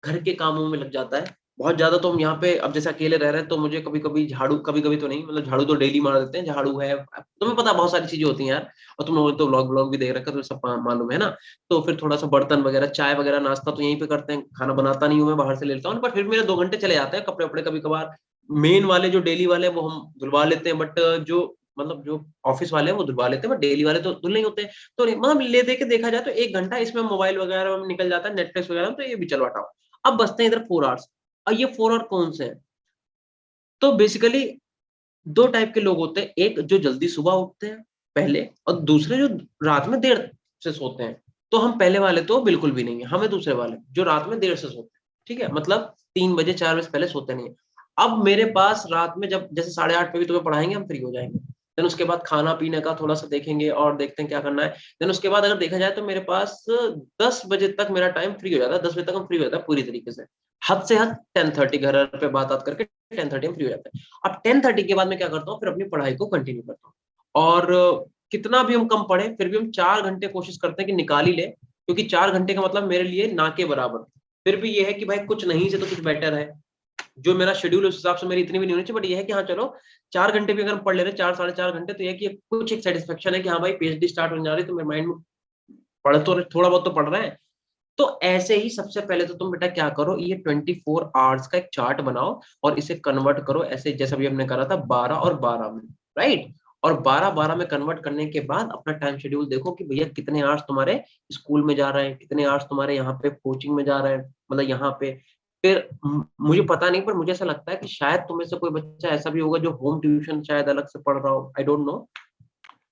घर के कामों में लग जाता है। बहुत ज्यादा तो हम यहाँ पे, अब जैसे अकेले रह रहे हैं तो मुझे कभी कभी झाड़ू, कभी कभी तो नहीं, मतलब झाड़ू तो डेली मार देते हैं, झाड़ू है, तुम्हें पता बहुत सारी चीजें होती हैं यार। और तुम लोगों ने तो व्लॉग व्लॉग भी देख रखा है तो सब मालूम है ना। तो फिर थोड़ा सा बर्तन वगैरह, चाय वगैरह, नाश्ता तो यहीं पे करते हैं, खाना बनाता नहीं हूँ मैं, बाहर से ले लेता हूँ, बट फिर मेरे 2 घंटे चले जाते हैं। कपड़े वपड़े कभी कभार मेन वाले जो डेली वाले वो हम धुलवा लेते हैं, बट जो मतलब जो ऑफिस वाले हैं वो धुलवा लेते हैं, बट डेली वाले तो धुल नहीं होते हैं। तो मतलब ले दे के देखा जाए तो 1 घंटा इसमें मोबाइल वगैरह में निकल जाता है, नेटफ्लिक्स वगैरह में, तो ये भी चलो हटाओ। अब बचते हैं इधर 4 आवर्स। और ये 4 आवर कौन से हैं? तो बेसिकली 2 टाइप के लोग होते हैं, एक जो जल्दी सुबह उठते हैं पहले, और दूसरे जो रात में देर से सोते हैं। तो हम पहले वाले तो बिल्कुल भी नहीं है, हमें दूसरे वाले जो रात में देर से सोते हैं, ठीक है, मतलब 3 बजे 4 बजे पहले सोते नहीं है। अब मेरे पास रात में जब जैसे 8:30 पे भी तुम्हें पढ़ाएंगे, हम फ्री हो जाएंगे। देन उसके बाद खाना पीने का थोड़ा सा देखेंगे और देखते हैं क्या करना है। देन उसके बाद अगर देखा जाए तो मेरे पास 10 बजे तक मेरा टाइम फ्री हो जाता है, 10 बजे तक हम फ्री हो जाता है पूरी तरीके से। हद से हद 10:30 घर पे बात करके 10:30 में फ्री हो जाता है। अब 10:30 के बाद मैं क्या करता हूँ, फिर अपनी पढ़ाई को कंटिन्यू करता हूँ। और कितना भी हम कम पढ़े फिर भी हम 4 घंटे कोशिश करते हैं कि निकाल ही ले, क्योंकि 4 घंटे का मतलब मेरे लिए ना के बराबर। फिर भी ये है कि भाई कुछ नहीं से तो कुछ बेटर है। जो मेरा शेड्यूल उस हिसाब से मेरी इतनी भी नहीं होनी चाहिए, बट ये है कि हाँ चलो 4 घंटे भी अगर हम पढ़ ले रहे हैं, 4 साढ़े 4 घंटे, तो ये है कि कुछ एक सेटिस्फेक्शन है कि हाँ भाई पीएचडी स्टार्ट होने जा रही है, तो मेरे माइंड में पढ़ तो थोड़ा बहुत तो पढ़ रहे हैं। तो ऐसे ही सबसे पहले तो तुम बेटा क्या करो, ये 24 आवर्स का एक चार्ट बनाओ और इसे कन्वर्ट करो ऐसे जैसा भी हमने करा था 12 और 12 में, राइट। और 12-12 में कन्वर्ट करने के बाद अपना टाइम शेड्यूल देखो कि भैया कितने आवर्स तुम्हारे स्कूल में जा रहे हैं, कितने आवर्स तुम्हारे यहाँ पे कोचिंग में जा रहे हैं, मतलब यहाँ पे। फिर मुझे पता नहीं, पर मुझे ऐसा लगता है कि शायद तुम्हें से कोई बच्चा ऐसा भी होगा जो होम ट्यूशन शायद अलग से पढ़ रहा हो, आई डोंट नो,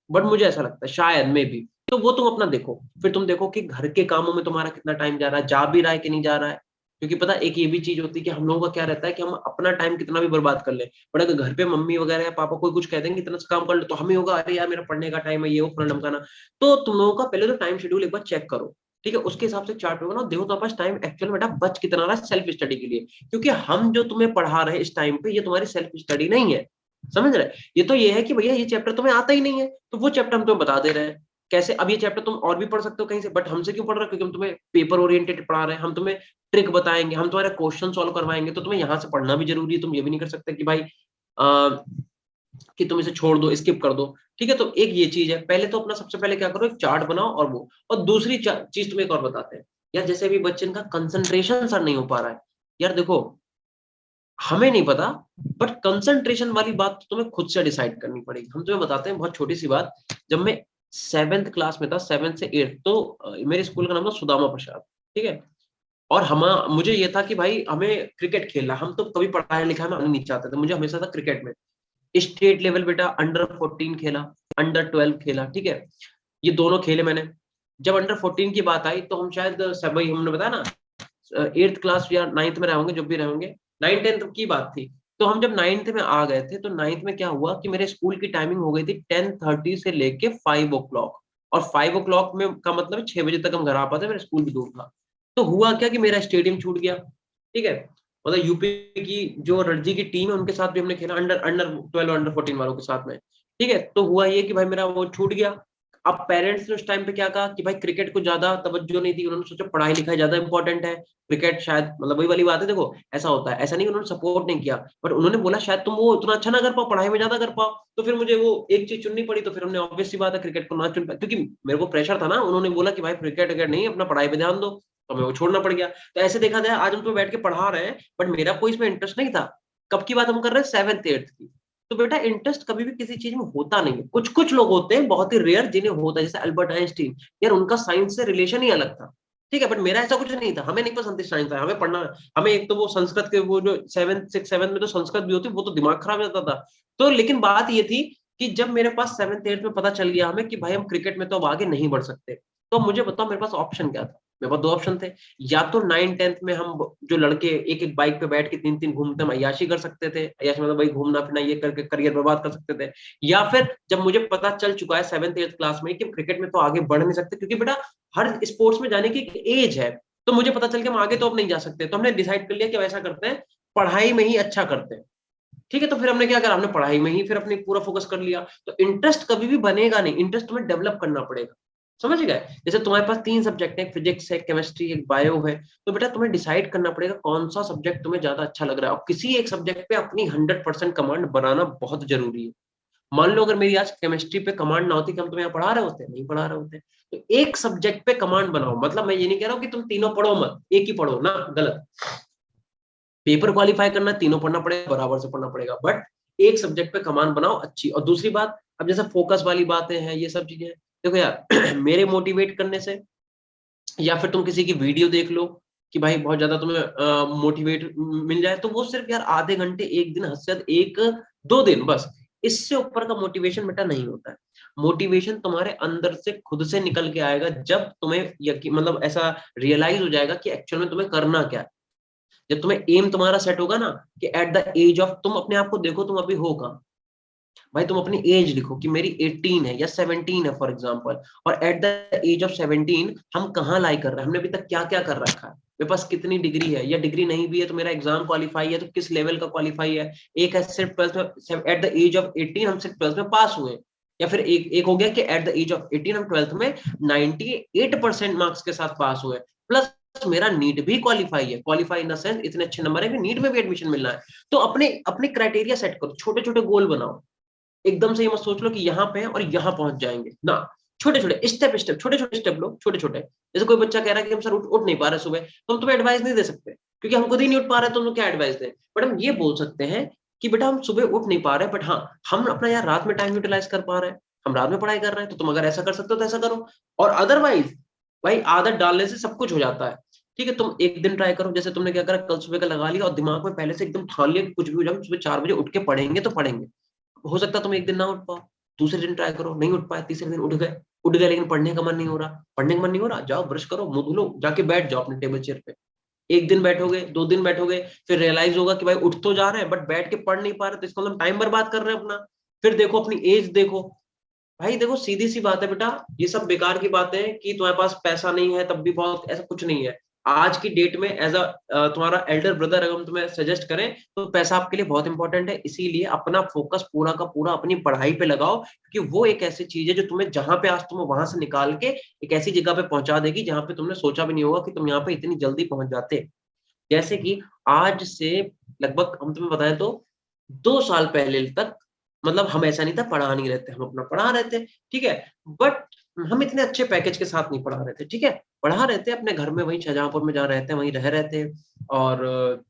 बट मुझे ऐसा लगता है शायद मे भी। तो वो तुम अपना देखो, फिर तुम देखो कि घर के कामों में तुम्हारा कितना टाइम जा रहा है, जा भी रहा है कि नहीं जा रहा है। क्योंकि पता एक ये भी चीज होती है कि हम लोगों का क्या रहता है कि हम अपना टाइम कितना भी बर्बाद कर ले, बट अगर घर पे मम्मी वगैरह या पापा कोई कुछ कह देंगे इतना सा काम कर ले, तो हमें होगा अरे यार मेरा पढ़ने का टाइम है, ये वो फलाना ढमकाना। तो तुम लोगों का पहले तो टाइम शेड्यूल एक बार चेक करो, ठीक है, उसके हिसाब से चार्ट बनाओ, देखो तो पास टाइम एक्चुअल में बेटा बच कितना रहा है सेल्फ स्टडी के लिए। क्योंकि हम जो तुम्हें पढ़ा रहे हैं इस टाइम पे, ये तुम्हारी सेल्फ स्टडी नहीं है, समझ रहे। ये तो ये है कि भैया ये चैप्टर तुम्हें आता ही नहीं है, तो वो चैप्टर हम तुम्हें बता दे रहे हैं कैसे। अब ये चैप्टर तुम और भी पढ़ सकते हो कहीं से, बट हमसे क्यों पढ़ रहे हो, क्योंकि हम तुम्हें पेपर ओरिएंटेड पढ़ा रहे हैं, हम तुम्हें ट्रिक बताएंगे, हम तुम्हारे क्वेश्चन सॉल्व करवाएंगे, तो तुम्हें यहाँ से पढ़ना भी जरूरी है। तुम ये भी नहीं कर सकते कि भाई कि तुम इसे छोड़ दो, स्किप कर दो, ठीक है। तो एक ये चीज है, पहले तो अपना सबसे पहले क्या करो, एक चार्ट बनाओ और वो। और दूसरी चीज तुम्हें एक और बताते हैं यार, जैसे भी बच्चे का कंसंट्रेशन सर नहीं हो पा रहा है, यार देखो हमें नहीं पता, बट कंसंट्रेशन वाली बात तो तुम्हें खुद से डिसाइड करनी पड़ेगी। हम तुम्हें बताते हैं बहुत छोटी सी बात। जब मैं 7th क्लास में था, 7th से 8th, तो मेरे स्कूल का नाम था सुदामा प्रसाद, ठीक है। और हम मुझे ये था कि भाई हमें क्रिकेट खेलना, हम तो कभी पढ़ाई लिखाई में आना नहीं चाहते थे, मुझे हमेशा था क्रिकेट में। स्टेट लेवल बेटा अंडर 14 खेला, अंडर 12 खेला, ठीक है, ये दोनों खेले मैंने। जब अंडर 14 की बात आई तो हम शायद सब वही हमने बताया ना 8th क्लास या 9th में रहे होंगे, जब भी रहे होंगे, 9th 10th की बात थी। तो हम जब 9th में आ गए थे, तो 9th में क्या हुआ कि मेरे स्कूल की टाइमिंग हो गई थी 10:30 से लेके 5 o'clock। और 5 o'clock में का मतलब 6 बजे तक हम घर आ पाते, मेरा स्कूल भी दूर था। तो हुआ क्या कि मेरा स्टेडियम छूट गया, ठीक है, मतलब यूपी की जो रणजी की टीम है उनके साथ भी हमने खेला, अंडर अंडर 12 अंडर 14 वालों के साथ में, ठीक है। तो हुआ ये कि भाई मेरा वो छूट गया, अब पेरेंट्स ने उस टाइम पे क्या कहा कि भाई क्रिकेट को ज्यादा तवज्जो नहीं दी, उन्होंने सोचा पढ़ाई लिखाई ज्यादा इंपॉर्टेंट है, क्रिकेट शायद, मतलब वही वाली बात है, देखो ऐसा होता है, ऐसा नहीं उन्होंने सपोर्ट नहीं किया, बट उन्होंने बोला शायद तुम वो उतना अच्छा ना कर पाओ, पढ़ाई में ज्यादा कर पाओ, तो फिर मुझे वो एक चीज चुननी पड़ी, तो फिर हमने ऑब्वियस सी बात है क्रिकेट को ना चुन पाया, क्योंकि मेरे को प्रेशर था ना, उन्होंने बोला कि भाई क्रिकेट क्रिकेट नहीं, अपना पढ़ाई पे ध्यान दो, तो हमें वो छोड़ना पड़ गया। तो ऐसे देखा जाए आज हम तो बैठ के पढ़ा रहे हैं, बट मेरा कोई इसमें इंटरेस्ट नहीं था। कब की बात हम कर रहे हैं, 7th 8th की। तो बेटा इंटरेस्ट कभी भी किसी चीज में होता नहीं है, कुछ कुछ लोग होते हैं बहुत ही रेयर जिन्हें होता है, जैसे अल्बर्ट आइंस्टीन, यार उनका साइंस से रिलेशन ही अलग था, ठीक है, बट मेरा ऐसा कुछ नहीं था, हमें नहीं पसंद थी साइंस, हमें पढ़ना, हमें एक तो वो संस्कृत के वो जो 7th 6th 7th में तो संस्कृत भी होती, वो तो दिमाग खराब हो जाता था। तो लेकिन बात ये थी कि जब मेरे पास 7th 8th में पता चल गया हमें कि भाई हम क्रिकेट में तो अब आगे नहीं बढ़ सकते, तो मुझे बताओ मेरे पास ऑप्शन क्या था, मेरे पास 2 ऑप्शन थे, या तो 9th 10th में हम जो लड़के एक एक बाइक पे बैठ के 3 3 घूमते, हम अय्याशी कर सकते थे, अय्याशी मतलब भाई घूमना फिरना ये करके करियर बर्बाद कर सकते थे, या फिर जब मुझे पता चल चुका है 7th 8th क्लास में कि क्रिकेट में तो आगे बढ़ नहीं सकते, क्योंकि बेटा हर स्पोर्ट्स में जाने की एक एज है, तो मुझे पता चल गया हम आगे तो अब नहीं जा सकते, तो हमने डिसाइड कर लिया कि वैसा करते हैं, पढ़ाई में ही अच्छा करते हैं, ठीक है। तो फिर हमने क्या करा, हमने पढ़ाई में ही फिर अपनी पूरा फोकस कर लिया। तो इंटरेस्ट कभी भी बनेगा नहीं, इंटरेस्ट तुम्हें डेवलप करना पड़ेगा, समझ गए। जैसे तुम्हारे पास 3 सब्जेक्ट है, फिजिक्स है, केमिस्ट्री, एक बायो है, तो बेटा तुम्हें डिसाइड करना पड़ेगा कौन सा सब्जेक्ट तुम्हें ज्यादा अच्छा लग रहा है, और किसी एक सब्जेक्ट पे अपनी 100% कमांड बनाना बहुत जरूरी है। मान लो अगर मेरी आज केमिस्ट्री पे कमांड ना होती कि हम तुम्हें यहाँ पढ़ा रहे होते, नहीं पढ़ा रहे होते, तो एक सब्जेक्ट पे कमांड बनाओ, मतलब मैं ये नहीं कह रहा हूँ कि तुम तीनों पढ़ो मत, एक ही पढ़ो ना, गलत। पेपर क्वालिफाई करना तीनों पढ़ना पड़ेगा, बराबर से पढ़ना पड़ेगा, बट एक सब्जेक्ट पे कमांड बनाओ अच्छी। और दूसरी बात, अब जैसे फोकस वाली बातें हैं, ये सब चीजें, देखो यार मेरे मोटिवेट करने से, या फिर तुम किसी की वीडियो देख लो कि भाई बहुत ज्यादा तुम्हें मोटिवेट मिल जाए, तो वो सिर्फ यार आधे घंटे, एक दिन, हद से ज्यादा 1 2 दिन बस, इससे ऊपर का मोटिवेशन बेटा नहीं होता है। मोटिवेशन तुम्हारे अंदर से खुद से निकल के आएगा जब तुम्हें यकीन, मतलब ऐसा रियलाइज हो जाएगा कि एक्चुअल में तुम्हें करना क्या है। जब तुम्हें एम तुम्हारा सेट होगा ना, कि एट द एज ऑफ, तुम अपने आप को देखो तुम अभी हो कहाँ, भाई तुम अपनी एज लिखो कि मेरी 18 है या 17 है फॉर एग्जांपल, और एट द एज ऑफ 17 हम कहाँ लाई कर रहे हैं, हमने अभी तक क्या क्या कर रखा है, मेरे पास कितनी डिग्री है, या डिग्री नहीं भी है तो मेरा एग्जाम क्वालिफाई है तो किस लेवल का क्वालिफाई है। एक है सिर्फ 12th में, एट द एज ऑफ 18 हम सिर्फ 12th में पास हुए, या फिर एक हो गया कि एट द एज ऑफ 18 हम 12th में 98% मार्क्स के साथ पास हुए, प्लस मेरा नीट भी क्वालिफाई है, क्वालिफाई इन द सेंस इतने अच्छे नंबर है कि नीट में भी एडमिशन मिलना है। तो अपने अपने क्राइटेरिया सेट करो, छोटे छोटे गोल बनाओ, एकदम से ये मत सोच लो कि यहाँ पे है और यहाँ पहुंच जाएंगे ना, छोटे छोटे स्टेप स्टेप, छोटे छोटे स्टेप लो, छोटे छोटे। जैसे कोई बच्चा कह रहा है कि हम सर उठ नहीं पा रहे सुबह, तो हम तुम्हें एडवाइस नहीं दे सकते, क्योंकि हम खुद ही नहीं उठ पा रहे, तो हम क्या एडवाइस दें। बट हम ये बोल सकते हैं कि बेटा हम सुबह उठ नहीं पा रहे, बट हाँ हम अपना यार रात में टाइम यूटिलाइज कर पा रहे हैं, हम रात में पढ़ाई कर रहे हैं, तो तुम अगर ऐसा कर सकते हो तो ऐसा करो। और अदरवाइज भाई आदत डालने से सब कुछ हो जाता है, ठीक है। तुम एक दिन ट्राई करो, जैसे तुमने क्या करा, कल सुबह का लगा लिया और दिमाग में पहले से एकदम ठान लिया कि कुछ भी हो जाए सुबह 4 बजे उठ के पढ़ेंगे तो पढ़ेंगे। हो सकता है तुम एक दिन ना उठ पाओ, दूसरे दिन ट्राई करो, नहीं उठ पाए, तीसरे दिन उठ गए लेकिन पढ़ने का मन नहीं हो रहा, पढ़ने का मन नहीं हो रहा, जाओ ब्रश करो, मुंह धुलो, जाके बैठ जाओ अपने टेबल चेयर पे। एक दिन बैठोगे, 2 दिन बैठोगे, फिर रियलाइज होगा कि भाई उठ तो जा रहे हैं बट बैठ के पढ़ नहीं पा रहे, तो इसको हम टाइम बर्बाद कर रहे हैं अपना। फिर देखो अपनी एज देखो, भाई देखो सीधी सी बात है बेटा, ये सब बेकार की बातें हैं कि तुम्हारे पास पैसा नहीं है तब भी बहुत, ऐसा कुछ नहीं है। आज की डेट में एज अ तुम्हारा एल्डर ब्रदर अगर हम तुम्हें सजेस्ट करें, तो पैसा आपके लिए बहुत इंपॉर्टेंट है, इसीलिए अपना फोकस पूरा का पूरा अपनी पढ़ाई पे लगाओ, क्योंकि वो एक ऐसी चीज है जो तुम्हें जहां पे आज तुम वहां से निकाल के एक ऐसी जगह पे पहुंचा देगी जहां पे तुमने सोचा भी नहीं होगा कि तुम यहाँ पे इतनी जल्दी पहुंच जाते। जैसे कि आज से लगभग हम तुम्हें बताएं तो 2 साल पहले तक, मतलब हम ऐसा नहीं था पढ़ा नहीं रहते, हम अपना पढ़ा रहे थे, ठीक है, बट हम इतने अच्छे पैकेज के साथ नहीं पढ़ा रहे थे, ठीक है, पढ़ा रहे थे अपने घर में, वहीं शाहजहांपुर में जहाँ रहते हैं वहीं रह रहे थे, और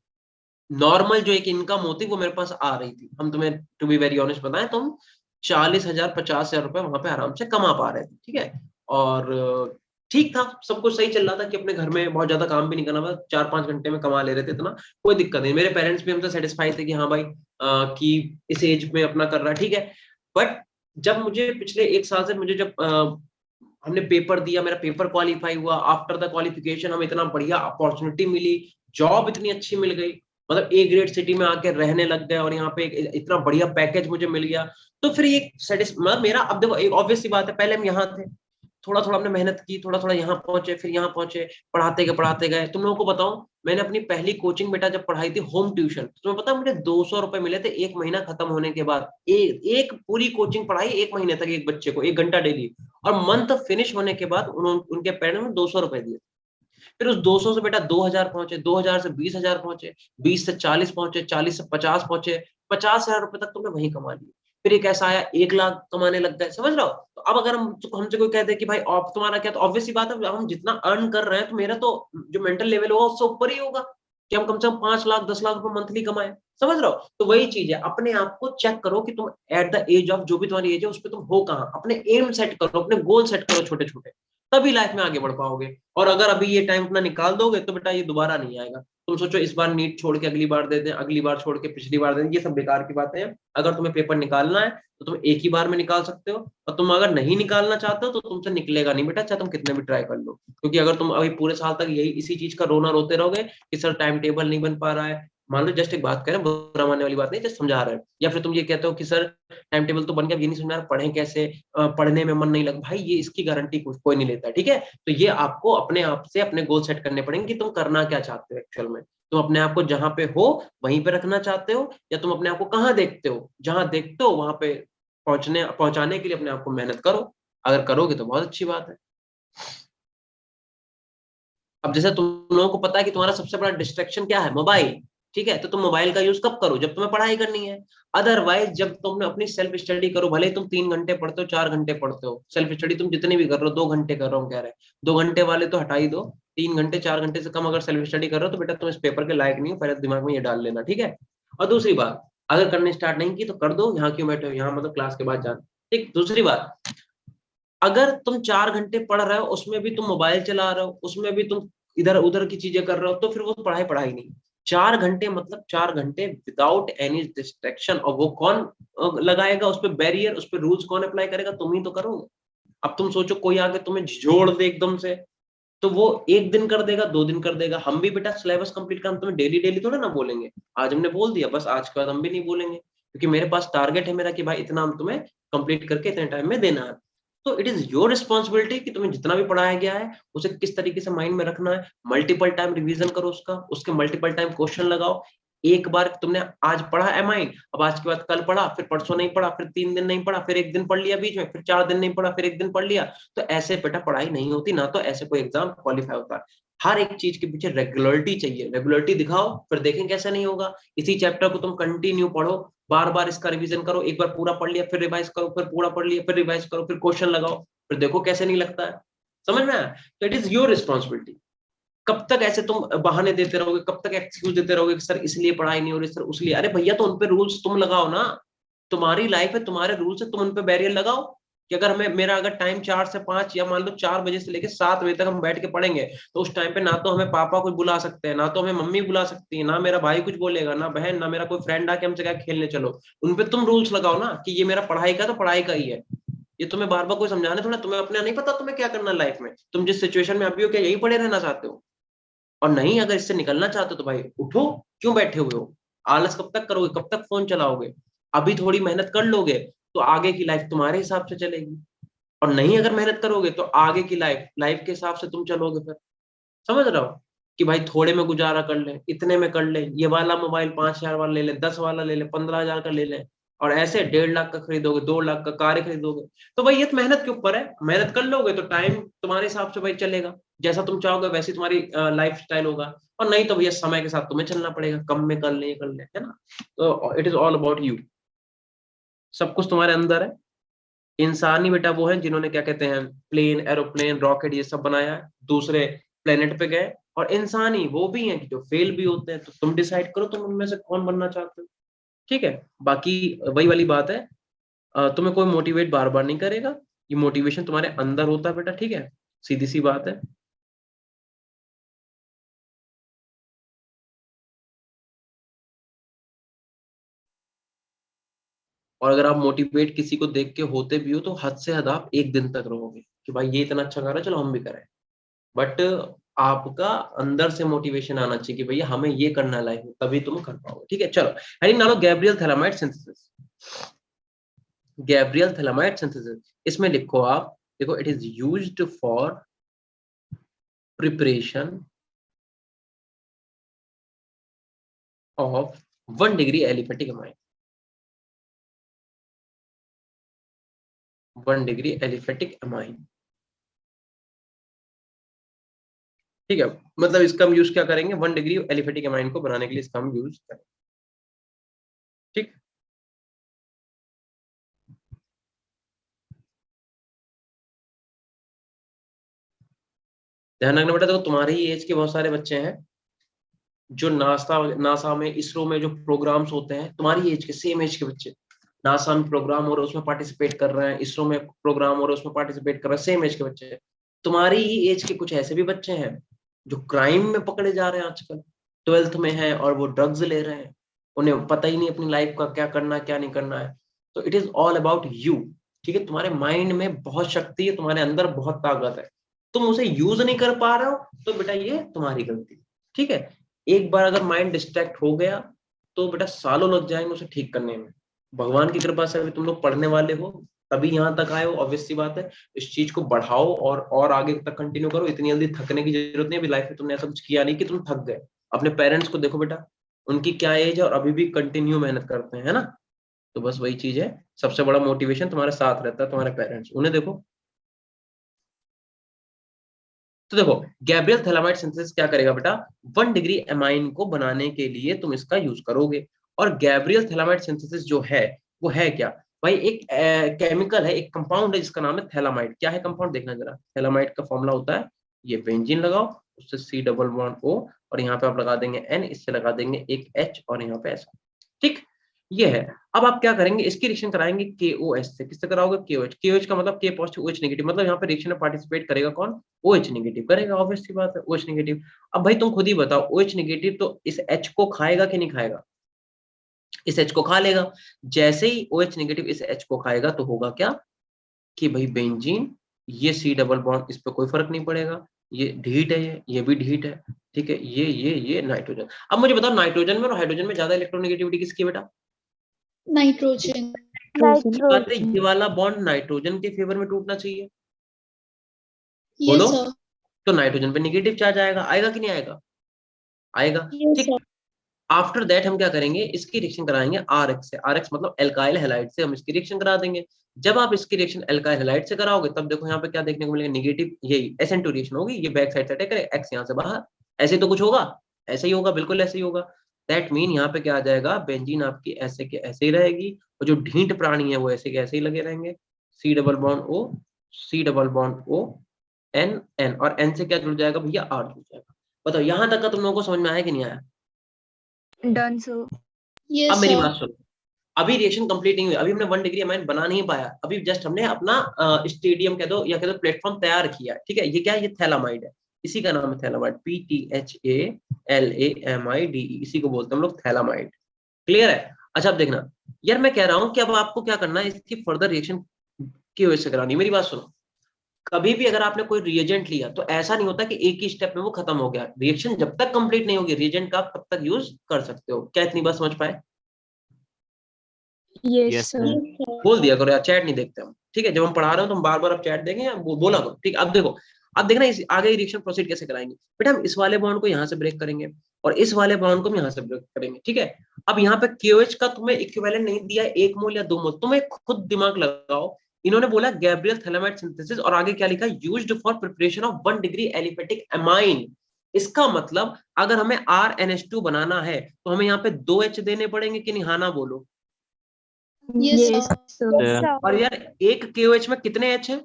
नॉर्मल जो एक इनकम होती वो मेरे पास आ रही थी। हम तुम्हें टू बी वेरी ऑनेस्ट बताएं तो हम 40,000 50,000 रुपए वहां पे आराम से कमा पा रहे थे, ठीक है, और ठीक था, सब कुछ सही चल रहा था कि अपने घर में बहुत ज्यादा काम भी नहीं करना, बस 4 5 घंटे में कमा ले रहे थे, इतना कोई दिक्कत नहीं। मेरे पेरेंट्स भी हमसे सेटिस्फाई थे कि हाँ भाई कि इस एज में अपना कर रहा है, ठीक है। बट जब मुझे पिछले 1 साल से, मुझे जब हमने पेपर दिया, मेरा पेपर क्वालिफाई हुआ, आफ्टर द क्वालिफिकेशन हमें इतना बढ़िया अपॉर्चुनिटी मिली, जॉब इतनी अच्छी मिल गई, मतलब ए ग्रेड सिटी में आके रहने लग गए, और यहाँ पे इतना बढ़िया पैकेज मुझे मिल गया, तो फिर ये मतलब मेरा, अब देखो एक ऑब्वियस सी बात है, पहले हम यहाँ थे, थोड़ा थोड़ा हमने मेहनत की, थोड़ा थोड़ा यहाँ पहुंचे, फिर यहाँ पहुंचे, पढ़ाते गए तुम लोगों को बताऊं, मैंने अपनी पहली कोचिंग बेटा जब पढ़ाई थी होम ट्यूशन, तुम्हें पता मुझे 200 रुपए मिले थे 1 महीना खत्म होने के बाद। एक पूरी कोचिंग पढ़ाई 1 महीने तक एक बच्चे को 1 घंटा डेली, और मंथ फिनिश होने के बाद उनके पेरेंट्स ने 200 रुपए दिए। फिर उस 200 से बेटा 2000 पहुंचे, 2000 से 20,000 पहुंचे, 20 से 40 पहुंचे, 40 से 50 पहुंचे, 50,000 रुपए तक तुमने वहीं कमा लिए। फिर एक ऐसा आया 1 लाख कमाने लग गए, समझ रहे हो? तो अब अगर हमसे कोई कहते कि भाई आप तुम्हारा क्या, तो ऑब्वियस सी बात है हम जितना अर्न कर रहे हैं तो मेरा तो जो मेंटल लेवल होगा उससे ऊपर ही होगा कि हम कम से कम 5 लाख 10 लाख रुपए मंथली कमाए, समझ रहे हो? तो वही चीज है, अपने आप को चेक करो कि तुम एट द एज ऑफ जो भी तुम्हारी एज है उस पर तुम हो कहाँ, अपने एम सेट करो, अपने गोल सेट करो छोटे छोटे, तभी लाइफ में आगे बढ़ पाओगे। और अगर अभी ये टाइम अपना निकाल दोगे तो बेटा ये दोबारा नहीं आएगा। तुम सोचो इस बार नीट छोड़ के अगली बार दे दें, अगली बार छोड़ के पिछली बार दे दें, ये सब बेकार की बातें हैं। अगर तुम्हें पेपर निकालना है तो तुम एक ही बार में निकाल सकते हो, और तुम अगर नहीं निकालना चाहते हो तो तुमसे निकलेगा नहीं बेटा, चाहे तुम कितने भी ट्राई कर लो। क्योंकि अगर तुम अभी पूरे साल तक यही इसी चीज का रोना रोते रहोगे कि सर टाइम टेबल नहीं बन पा रहा है, मान लो जस्ट एक बात करें, बुरा मानने वाली बात नहीं, जस्ट समझा रहे हैं, या फिर तुम ये कहते हो कि सर टाइम टेबल तो बन गया, ये नहीं समझा रहा पढ़ें कैसे, पढ़ने में मन नहीं लग, भाई ये इसकी गारंटी कोई नहीं लेता, ठीक है? तो ये आपको अपने आप से अपने गोल सेट करने पड़ेंगे कि तुम करना क्या चाहते हो एक्चुअल में। तुम अपने आप को जहां पे हो वहीं पे रखना चाहते हो, या तुम अपने आप को कहाँ देखते हो, जहां देखते हो वहां पे पहुंचाने के लिए अपने आप को मेहनत करो। अगर करोगे तो बहुत अच्छी बात है। अब जैसे तुम लोगों को पता है कि तुम्हारा सबसे बड़ा डिस्ट्रैक्शन क्या है, मोबाइल, ठीक है? तो तुम मोबाइल का यूज कब करो, जब तुम्हें पढ़ाई करनी है। अदरवाइज जब तुम अपनी सेल्फ स्टडी करो, भले ही तुम 3 घंटे पढ़ते हो 4 घंटे पढ़ते हो, सेल्फ स्टडी तुम जितनी भी कर रहे हो, 2 घंटे कर रहा हूँ कह रहे हैं, 2 घंटे वाले तो हटा ही दो, 3 घंटे 4 घंटे से कम अगर सेल्फ स्टडी कर रहे हो तो बेटा तुम इस पेपर के लायक नहीं हो, पहले दिमाग में ये डाल लेना, ठीक है? और दूसरी बात, अगर करने स्टार्ट नहीं की तो कर दो, यहाँ क्यों बैठे हो, यहाँ मतलब क्लास के बाद जाना, ठीक? दूसरी बात, अगर तुम 4 घंटे पढ़ रहे हो उसमें भी तुम मोबाइल चला रहे हो, उसमें भी तुम इधर उधर की चीजें कर रहे हो, तो फिर वो पढ़ाई पढ़ाई नहीं। 4 घंटे मतलब 4 घंटे विदाउट एनी डिस्ट्रैक्शन, और वो कौन लगाएगा उस पर बैरियर, उस पर रूल्स कौन अप्लाई करेगा, तुम ही तो करोगे। अब तुम सोचो कोई आके तुम्हें झोड़ दे एकदम से, तो वो 1 दिन कर देगा, 2 दिन कर देगा। हम भी बेटा सिलेबस कंप्लीट कर, हम तुम्हें डेली डेली थोड़ा ना बोलेंगे, आज हमने बोल दिया बस, आज के बाद हम भी नहीं बोलेंगे, क्योंकि मेरे पास टारगेट है मेरा कि भाई इतना हम तुम्हें कंप्लीट करके इतने टाइम में देना है। तो इट इज योर रिस्पॉन्सिबिलिटी कि तुम्हें जितना भी पढ़ाया गया है उसे किस तरीके से माइंड में रखना है। मल्टीपल टाइम रिवीजन करो उसका, उसके मल्टीपल टाइम क्वेश्चन लगाओ। एक बार तुमने आज पढ़ा है माइंड, अब आज के बाद कल पढ़ा, फिर परसों नहीं पढ़ा, फिर 3 दिन नहीं पढ़ा, फिर 1 दिन पढ़ लिया बीच में, फिर 4 दिन नहीं पढ़ा, फिर 1 दिन पढ़ लिया। तो ऐसे बेटा पढ़ाई नहीं होती ना, तो ऐसे कोई एग्जाम क्वालिफाई होता है। हर एक चीज के पीछे रेगुलरिटी चाहिए, रेगुलरिटी दिखाओ, फिर देखें कैसे नहीं होगा। इसी चैप्टर को तुम कंटिन्यू पढ़ो, बार बार इसका रिवीजन करो, एक बार पूरा पढ़ लिया फिर रिवाइज करो, फिर पूरा पढ़ लिया फिर रिवाइज करो, फिर क्वेश्चन लगाओ, फिर देखो कैसे नहीं लगता है। समझ में आया? तो इट इज योर रिस्पॉन्सिबिलिटी। कब तक ऐसे तुम बहाने देते रहोगे, कब तक एक्सक्यूज देते रहोगे कि सर इसलिए पढ़ाई नहीं हो रही, सर उसलिए, अरे भैया तो उन पे रूल्स तुम लगाओ ना। तुम्हारी लाइफ है, तुम्हारे रूल्स है, तुम उन पे बैरियर लगाओ। कि अगर हमें मेरा अगर टाइम 4 से 5 या मान लो 4 बजे से लेकर 7 बजे तक हम बैठ के पढ़ेंगे, तो उस टाइम पे ना तो हमें पापा कुछ बुला सकते हैं, ना तो हमें मम्मी बुला सकती है, ना मेरा भाई कुछ बोलेगा, ना बहन, ना मेरा कोई फ्रेंड आके हमसे क्या खेलने चलो। उन पे तुम रूल्स लगाओ ना कि ये मेरा पढ़ाई का तो पढ़ाई का ही है। ये तुम्हें बार बार कोई समझाने थोड़ा, तुम्हें अपना नहीं पता तुम्हें क्या करना लाइफ में, तुम जिस सिचुएशन में अभी हो क्या यही पड़े रहना चाहते हो? और नहीं, अगर इससे निकलना चाहते हो तो भाई उठो, क्यों बैठे हुए हो? आलस कब तक करोगे, कब तक फोन चलाओगे? अभी थोड़ी मेहनत कर लोगे तो आगे की लाइफ तुम्हारे हिसाब से चलेगी, और नहीं अगर मेहनत करोगे तो आगे की लाइफ लाइफ के हिसाब से तुम चलोगे फिर। समझ रहे हो? कि भाई थोड़े में गुजारा कर ले, इतने में कर ले, ये वाला मोबाइल 5,000 वाला ले ले, 10 वाला ले ले, 15,000 का ले ले, और ऐसे 1.5 लाख का खरीदोगे, 2 लाख का कार खरीदोगे। तो भाई ये तो मेहनत के ऊपर है, मेहनत कर लोगे तो टाइम तुम्हारे हिसाब से भाई चलेगा, जैसा तुम चाहोगे वैसी तुम्हारी लाइफ स्टाइल होगा। और नहीं तो भैया समय के साथ तुम्हें चलना पड़ेगा, कम में कर ले, ये कर ले, है ना? तो it is all about you, सब कुछ तुम्हारे अंदर है। इंसान ही बेटा वो है जिन्होंने क्या कहते हैं प्लेन, एरोप्लेन, रॉकेट ये सब बनाया है, दूसरे प्लेनेट पे गए, और इंसान ही वो भी हैं कि जो फेल भी होते हैं। तो तुम डिसाइड करो तुम उनमें से कौन बनना चाहते हो, ठीक है? बाकी वही वाली बात है, तुम्हें कोई मोटिवेट बार बार नहीं करेगा, ये मोटिवेशन तुम्हारे अंदर होता है बेटा, ठीक है? सीधी सी बात है। और अगर आप मोटिवेट किसी को देख के होते भी हो तो हद से हद आप 1 दिन तक रहोगे कि भाई ये इतना अच्छा कर रहा है चलो हम भी करें, बट आपका अंदर से मोटिवेशन आना चाहिए कि भैया हमें ये करना है लाइफ में, तभी तुम कर पाओगे, ठीक है? चलो, हेडिंग डालो Gabriel phthalimide synthesis. Gabriel phthalimide synthesis, इसमें लिखो आप, देखो it is used for preparation of 1 degree aliphatic amine. 1 degree aliphatic amine. ठीक है, मतलब इसका हम यूज क्या करेंगे, 1 डिग्री एलिफेटिक अमाइन को बनाने के लिए इसका हम यूज करेंगे। ठीक, ध्यान रखना बेटा, देखो तुम्हारी ही एज के बहुत सारे बच्चे हैं जो नासा में, इसरो में जो प्रोग्राम्स होते हैं, तुम्हारी एज के, सेम एज के बच्चे नासा में प्रोग्राम हो रहे हैं उसमें पार्टिसिपेट कर रहे हैं, इसरो में प्रोग्राम हो रहे हैं उसमें पार्टिसिपेट कर रहे हैं, सेम एज के बच्चे हैं। तुम्हारी ही एज के कुछ ऐसे भी बच्चे हैं जो क्राइम में पकड़े जा रहे हैं आजकल, 12th में है और वो ड्रग्स ले रहे हैं, उन्हें पता ही नहीं अपनी लाइफ का क्या करना है क्या नहीं करना है। तो it is all about you. ठीक है, तुम्हारे माइंड में बहुत शक्ति है, तुम्हारे अंदर बहुत ताकत है, तुम उसे यूज नहीं कर पा रहे हो, तो बेटा ये तुम्हारी गलती। ठीक है, एक बार अगर माइंड डिस्ट्रैक्ट हो गया तो बेटा सालों लग जाएंगे उसे ठीक करने में। भगवान की कृपा से अभी तुम लोग पढ़ने वाले हो, तभी यहाँ तक आए हो, ऑब्वियस सी बात है। इस चीज को बढ़ाओ और आगे तक कंटिन्यू करो। इतनी जल्दी थकने की जरूरत नहीं, अभी लाइफ में तुमने ऐसा कुछ किया नहीं कि तुम थक गए। अपने पेरेंट्स को देखो बेटा, उनकी क्या एज है और अभी भी कंटिन्यू मेहनत करते हैं, है ना। तो बस वही चीज है, सबसे बड़ा मोटिवेशन तुम्हारे साथ रहता है, तुम्हारे पेरेंट्स, उन्हें देखो। तो देखो, गैब्रियल थैलामाइड सिंथेसिस क्या करेगा बेटा, 1 डिग्री एमाइन को बनाने के लिए तुम इसका यूज करोगे। और गैब्रियल थैलामाइड सिंथेसिस जो है वो है क्या भाई, एक केमिकल है, एक कंपाउंड है जिसका नाम है थैलामाइड। क्या है कंपाउंड, देखना जरा। थैलामाइड का फॉर्मूला होता है, ये बेंजीन लगाओ, उससे C++O और यहाँ पे आप लगा देंगे N, इससे लगा देंगे एक H और यहाँ पे ऐसा। ठीक, ये है। अब आप क्या करेंगे, इसकी रिएक्शन कराएंगे KOH से। किससे कराओगे, KOH। KOH का मतलब K पॉजिटिव OH नेगेटिव, मतलब यहाँ पे रिएक्शन में पार्टिसिपेट करेगा कौन, OH नेगेटिव करेगा, ऑब्वियस सी बात है, OH नेगेटिव। अब भाई तुम खुद ही बताओ, OH नेगेटिव तो इस H को खाएगा कि नहीं खाएगा, इस H को खा लेगा। जैसे ही OH नेगेटिव इस H को खाएगा तो होगा क्या कि भाई बेंजीन, ये C++ इस पर कोई फर्क नहीं पड़ेगा, ये ढीट है, ये भी ढीट है। ठीक है, ये नाइट्रोजन। अब मुझे बताओ, नाइट्रोजन में और हाइड्रोजन में ज्यादा इलेक्ट्रोनेगेटिविटी किसकी है बेटा, नाइट्रोजन। बात है, नाइट्रोजन। ये वाला बॉन्ड नाइट्रोजन के फेवर में टूटना चाहिए। यस बोलो, सर। तो नाइट्रोजन पे नेगेटिव चार्ज आएगा, आएगा कि नहीं आएगा, आएगा। यस ठीक, सर। आफ्टर दैट हम क्या करेंगे, इसकी रिएक्शन कराएंगे RX से। RX मतलब एल्काइल हैलाइड से हम इसकी रिएक्शन करा देंगे। जब आप इसकी रिएक्शन एल्काइल हैलाइड से कराओगे तब देखो यहाँ पे क्या देखने को मिलेगा, नेगेटिव, यही SN2 रिएक्शन होगी, ये बैक साइड से अटैक करेगा, X यहाँ से बाहर, ऐसे तो कुछ होगा, ऐसे ही होगा, बिल्कुल ऐसे ही होगा। दैट मीन यहाँ पे क्या आ जाएगा, बेंजीन आपकी ऐसे के ऐसे ही रहेगी, और जो ढींट प्राणी है वो ऐसे के ऐसे ही लगे रहेंगे। C++O, C++O, N और N से क्या जुड़ जाएगा भैया, R जुड़ जाएगा। बताओ यहाँ तक का तुम लोगों को समझ में आया कि नहीं आया। Done sir. अब यस मेरी सर। बात सुनो, अभी रिएक्शन कंप्लीट नहीं हुई, अभी हमने 1 डिग्री अमाइन बना नहीं पाया, अभी जस्ट हमने अपना स्टेडियम कह दो या कह दो प्लेटफॉर्म तैयार किया। ठीक है, ये क्या है, ये थैलामाइड है, इसी का नाम है थैलामाइड, PTHALAMIDE, इसी को बोलते हैं हम लोग थैलामाइड। क्लियर है। अच्छा अब देखना यार, मैं कह रहा हूं कि अब आपको क्या करना है, इसकी फर्दर रिएक्शन की वजह से करानी है। मेरी बात सुनो, कभी भी अगर आपने कोई रिएजेंट लिया तो ऐसा नहीं होता कि एक ही स्टेप में वो खत्म हो गया। रिएक्शन जब तक कंप्लीट नहीं होगी, रिएजेंट का आप तब तक यूज कर सकते हो। क्या इतनी बात समझ पाए, यस सर। बोल दिया करो यार, चैट नहीं देखते हम। ठीक है, जब हम पढ़ा रहे हो तो हम बार बार अब चैट देंगे, वो बोला करो। ठीक, अब देखो, अब देखना इस आगे रिएक्शन प्रोसीड कैसे कराएंगे। बेटा हम इस वाले बॉन्ड को यहाँ से ब्रेक करेंगे और इस वाले बॉन्ड को हम यहाँ से ब्रेक करेंगे। ठीक है, अब यहाँ पे KOH का तुम्हें इक्विवेलेंट नहीं दिया 1 मोल या 2 मोल, तुम्हें खुद दिमाग लगाओ। इन्होंने बोला गैब्रियल थैलामाइड सिंथेसिस और आगे क्या लिखा, used for preparation of 1 degree aliphatic amine. इसका मतलब अगर हमें RNH2 बनाना है तो हमें यहाँ पे 2 H देने पड़ेंगे कि नहीं, हाँ ना बोलो। Yes yes sir. सर। और यार एक KOH में कितने H है,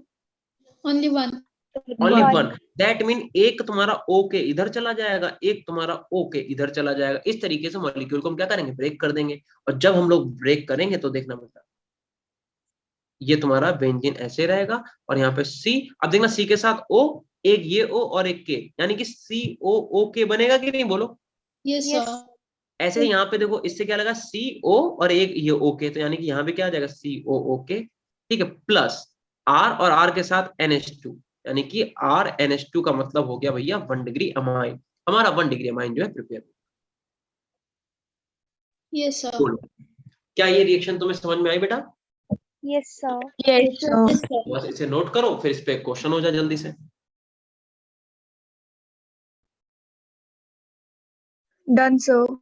only one. Only one. 1। That mean एक तुम्हारा O के इधर चला जाएगा, एक तुम्हारा O के इधर चला जाएगा। इस तरीके से मॉलिक्यूल को हम क्या करेंगे, ब्रेक कर देंगे। और जब हम लोग ब्रेक करेंगे तो देखना बेटा, ये तुम्हारा बेंजीन ऐसे रहेगा और यहाँ पे C, अब देखना C के साथ O, एक ये O और एक K, यानी कि COOK बनेगा कि नहीं, बोलो। Yes sir. ऐसे यहाँ पे देखो, इससे क्या लगा CO और एक ये OK, तो यानी कि यहाँ पे क्या आ जाएगा COOK। ठीक है, प्लस R और R के साथ NH2, यानी कि RNH2 का मतलब हो गया भैया 1 डिग्री अमाइन। हमारा 1 डिग्री अमाइन जो है प्रिपेयर। Yes sir. बोलो, क्या ये रिएक्शन तुम्हें समझ में आई बेटा। Yes sir. Yes sir. बस इसे नोट करो, फिर इस पे क्वेश्चन हो जाए जल्दी से। Done sir.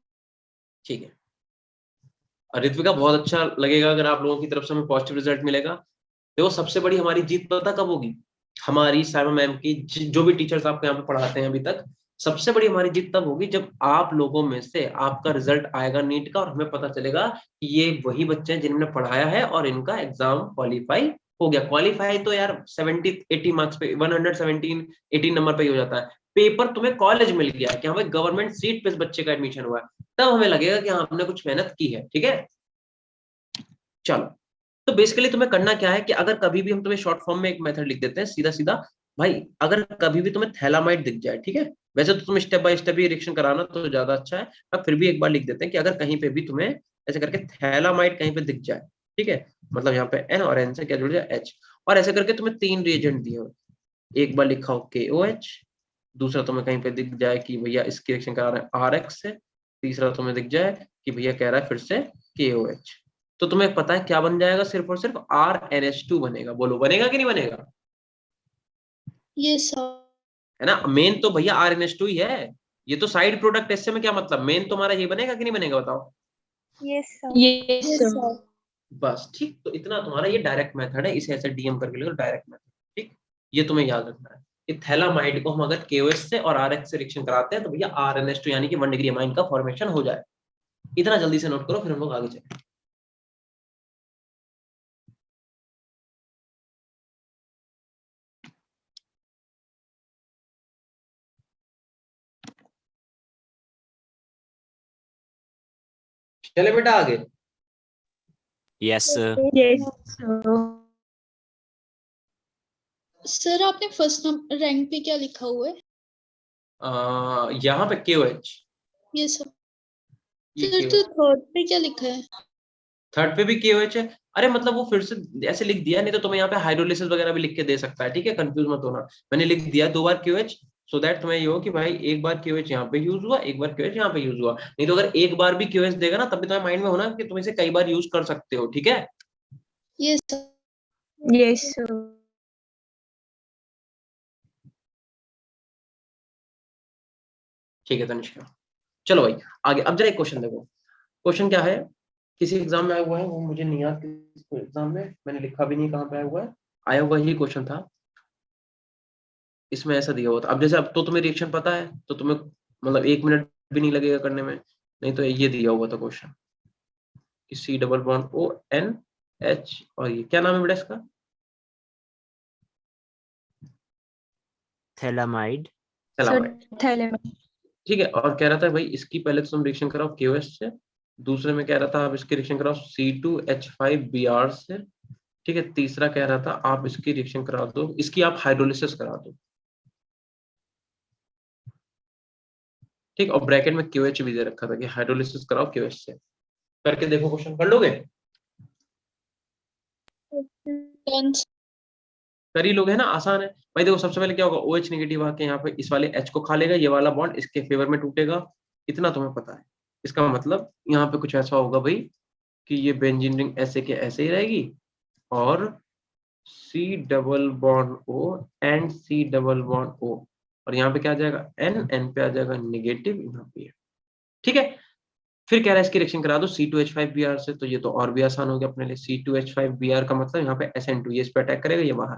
ठीक है, ऋत्विका बहुत अच्छा लगेगा अगर आप लोगों की तरफ से हमें पॉजिटिव रिजल्ट मिलेगा। देखो सबसे बड़ी हमारी जीत पता कब होगी, हमारी साइमा मैम की जो भी टीचर्स आपको यहाँ पे पढ़ाते हैं अभी तक, सबसे बड़ी हमारी जीत तब होगी जब आप लोगों में से आपका रिजल्ट आएगा नीट का और हमें पता चलेगा कि ये वही बच्चे हैं जिन्होंने पढ़ाया है और इनका एग्जाम क्वालिफाई हो गया। क्वालिफाई तो यार 70-80 मार्क्स पे 117-18 नंबर पे ही हो जाता है। पेपर तुम्हें कॉलेज मिल गया है कि हाँ भाई गवर्नमेंट सीट पे इस बच्चे का एडमिशन हुआ है, तब हमें लगेगा कि हाँ हमने कुछ मेहनत की है। ठीक है, चलो तो बेसिकली तुम्हें करना क्या है कि अगर कभी भी हम तुम्हें शॉर्ट फॉर्म में एक मेथड लिख देते हैं सीधा सीधा, भाई अगर कभी भी तुम्हें थैलामाइड दिख जाए, ठीक है, वैसे तो तुम step by step he reaction कराना तो ज्यादा अच्छा है, पर फिर भी एक बार लिख देते हैं कि अगर कहीं पे भी तुम्हें ऐसे करके थैलामाइड कहीं पे दिख जाए, ठीक है, मतलब यहाँ पे एन और एन से क्या जुड़ जाए एच, और ऐसे करके तुम्हें 3 रिएजेंट दिए हो, एक बार लिखा हो KOH, दूसरा तुम्हें कहीं पे दिख जाए कि भैया इसकी रिएक्शन करा रहे हैं RX से, तीसरा तुम्हें दिख जाए कि भैया कह रहा है फिर से KOH, तो तुम्हें पता है क्या बन जाएगा, सिर्फ और सिर्फ RNH2 बनेगा। बोलो बनेगा कि नहीं बनेगा? Yes sir. है ना, मेन तो भैया RNH2 ही है, ये तो साइड प्रोडक्ट, इससे में क्या मतलब, मेन तो हमारा ये बनेगा कि नहीं बनेगा बताओ? Yes, sir. Yes sir. बस ठीक, तो इतना तुम्हारा ये डायरेक्ट मेथड है, इसे ऐसे DM करके लिखो डायरेक्ट मेथड। ठीक, ये तुम्हें याद रखना है कि थैलामाइड को हम अगर KOH से और RX से रिएक्शन कराते हैं तो भैया RNH2 यानी कि 1 डिग्री अमाइन का फॉर्मेशन हो जाए। इतना जल्दी से नोट करो फिर हम लोग आगे चलें। चले बेटा आगे। Yes, sir. Yes, sir. Sir आपने फर्स्ट रैंक पे क्या लिखा हुआ है? यहाँ पे KOH, यस सर। ये सर KOH, तो थर्ड पे क्या लिखा है? थर्ड पे भी KOH है। अरे मतलब वो फिर से ऐसे लिख दिया, नहीं तो तुम्हें यहाँ पे हाइड्रोलिसिस वगैरह भी लिख के दे सकता है। ठीक है, कंफ्यूज मत होना, मैंने लिख दिया 2 बार KOH, सो दैट तुम्हें ये हो कि भाई एक बार KOH यहाँ पे यूज हुआ, एक बार KOH यहाँ पे यूज हुआ, नहीं तो अगर एक बार भी KOH देगा ना तब भी तुम्हारे माइंड में होना कि तुम इसे कई बार यूज कर सकते हो। ठीक है, यस सर। Yes, sir. ठीक है तनिष्का, चलो भाई आगे। अब जरा एक क्वेश्चन देखो, क्वेश्चन क्या है, किसी एग्जाम में आया हुआ है, वो मुझे नहीं याद किस एग्जाम में, मैंने लिखा भी नहीं कहाँ पे आया हुआ है, आया हुआ ही क्वेश्चन था। इसमें ऐसा दिया हुआ था, अब जैसे अब तो तुम्हें रिएक्शन पता है तो तुम्हें मतलब 1 मिनट भी नहीं लगेगा करने में, नहीं तो ये दिया हुआ था क्वेश्चन कि C++ONH, और ये क्या नाम है बेटा इसका? Thalamide. थैलामाइड। Thailand. ठीक है, और कह रहा था भाई इसकी पहले तो तुम रिएक्शन कराओ KOH से, दूसरे में कह रहा था आप इसकी रिएक्शन कराओ C2H5Br से, ठीक है, तीसरा कह रहा था आप इसकी रिएक्शन करा दो, इसकी आप हाइड्रोलिसिस करा दो। ठीक, और ब्रैकेट में KOH भी दे रखा था कि हाइड्रोलिसिस कराओ KOH से। करके देखो, क्वेश्चन कर लोगे? डन। कर ही लोगे, है ना, आसान है भाई। देखो सबसे पहले क्या होगा, OH नेगेटिव आके यहाँ पे इस वाले H को खा लेगा, ये वाला बॉन्ड इसके फेवर में टूटेगा, इतना तुम्हें पता है। इसका मतलब यहाँ पे कुछ ऐसा होगा भाई कि ये बेंजीन रिंग ऐसे के ऐसे ही रहेगी, और C++O एंड C++O, और यहाँ पे क्या आ जाएगा N पे आ जाएगा नेगेटिव यहाँ पे। ठीक है, फिर कह रहा है इसकी रिएक्शन करा दो C2H5Br से, तो ये तो और भी आसान हो गया अपने लिए। C2H5Br का मतलब यहाँ पे SN2, ये इस पे अटैक करेगा, ये बाहर,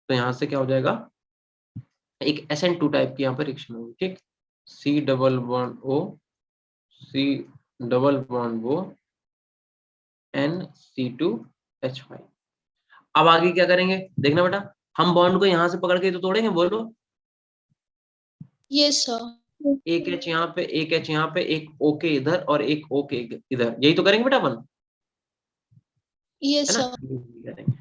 तो यहाँ से क्या हो जाएगा, एक SN2 टाइप की यहाँ पर रिएक्शन होगी। ठीक, C++O C++O NC2H5। अब आगे क्या करेंगे देखना बेटा, हम बॉन्ड को यहाँ से पकड़ के तो तोड़ेंगे, बोलो। Yes sir. एक H यहाँ पे, एक H यहाँ पे, एक OK इधर और एक OK इधर, यही तो करेंगे बेटा अपन, यस है ना, सर। यही करेंगे।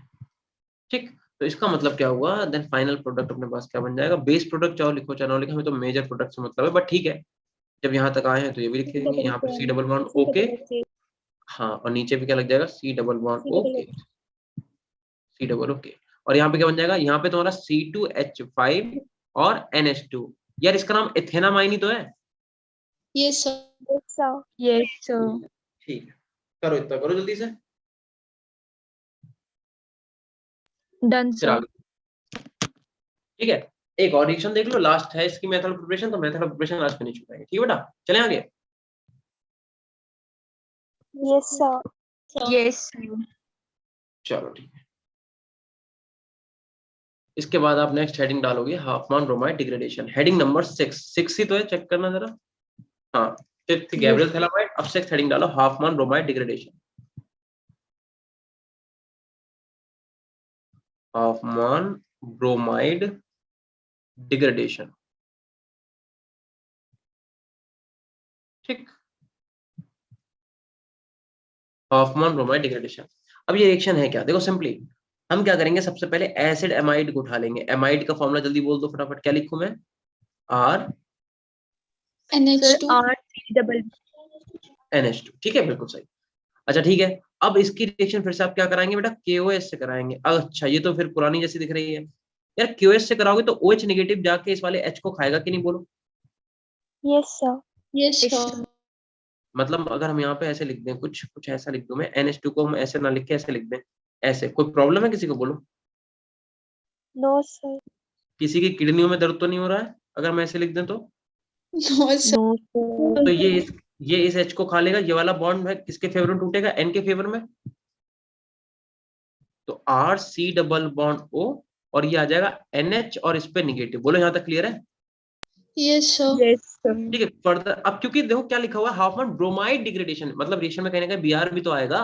ठीक, तो इसका मतलब क्या हुआ, देन फाइनल प्रोडक्ट अपने पास क्या बन जाएगा, बेस प्रोडक्ट चाहो लिखो चाहे ना लिखो, हमें तो मेजर प्रोडक्ट से मतलब है, बट ठीक है, जब यहाँ तक आए हैं तो ये भी लिखेंगे, यहाँ पे C++OK, हाँ, और नीचे भी क्या लग जाएगा C++OK, C++OK, और यहाँ पे क्या बन जाएगा, यहाँ पे तुम्हारा C2H5 और NH2, यार इसका नाम एथेनामाइन ही तो है। Yes sir. Yes, sir. Yes, sir. ठीक है, करो इतना करो जल्दी से, Done, फिर sir. आगे। ठीक है, एक और रिएक्शन देख लो, लास्ट है इसकी मेथड ऑफ प्रिपरेशन, तो मेथड ऑफ प्रिपरेशन लास्ट में नहीं छुपाएंगे। ठीक है बेटा, चलें आगे। Yes, sir. Yes, sir. चलो ठीक है। इसके बाद आप नेक्स्ट हेडिंग डालोगे हाफमान ब्रोमाइड डिग्रेडेशन, हेडिंग नंबर 6 ही तो है, चेक करना जरा। हाँ, फिफ्थ गैब्रियल थैलामाइड, अब सिक्स्थ हेडिंग डालो हाफमान ब्रोमाइड डिग्रेडेशन। हाफमान ब्रोमाइड डिग्रेडेशन, ठीक। हाफमान ब्रोमाइड डिग्रेडेशन। अब ये रिएक्शन है क्या, देखो सिंपली हम क्या करेंगे, सबसे पहले एसिड एमाइड को उठा लेंगे। एमाइड का फॉर्मूला जल्दी बोल दो फटाफट, क्या लिखूं मैं? Are Sir, NH2 R3 NH2, ठीक है, बिल्कुल सही। अच्छा ठीक है, अब इसकी रिएक्शन फिर से आप क्या कराएंगे बेटा, KOH से कराएंगे। अच्छा ये तो फिर पुरानी जैसी दिख रही है यार, KOH से कराओगे तो OH नेगेटिव जाके इस वाले H को खाएगा कि नहीं, बोलो। Yes, sir. yes Yes, sir sir. मतलब अगर हम यहाँ पे ऐसे लिख दें, कुछ कुछ ऐसा लिख दूं मैं, NH2 को हम ऐसे ना लिख के ऐसे लिख दें, ऐसे, कोई प्रॉब्लम है किसी को, बोलो। No, sir. किसी की किडनियों में दर्द तो नहीं हो रहा है अगर मैं ऐसे लिख दें तो? no sir No, sir. तो ये इस H को खा लेगा, ये वाला बॉन्ड है किसके फेवर में टूटेगा, N के फेवर में। तो RC डबल बॉन्ड O, और ये आ जाएगा NH और इस पे निगेटिव। बोलो यहाँ तक क्लियर है? yes sir Yes, sir. ठीक है, फर्दर अब क्योंकि देखो क्या लिखा हुआ है, हाफमैन ब्रोमाइड डिग्रेडेशन, मतलब रिएक्शन में कहीं ना कहीं Br भी तो आएगा।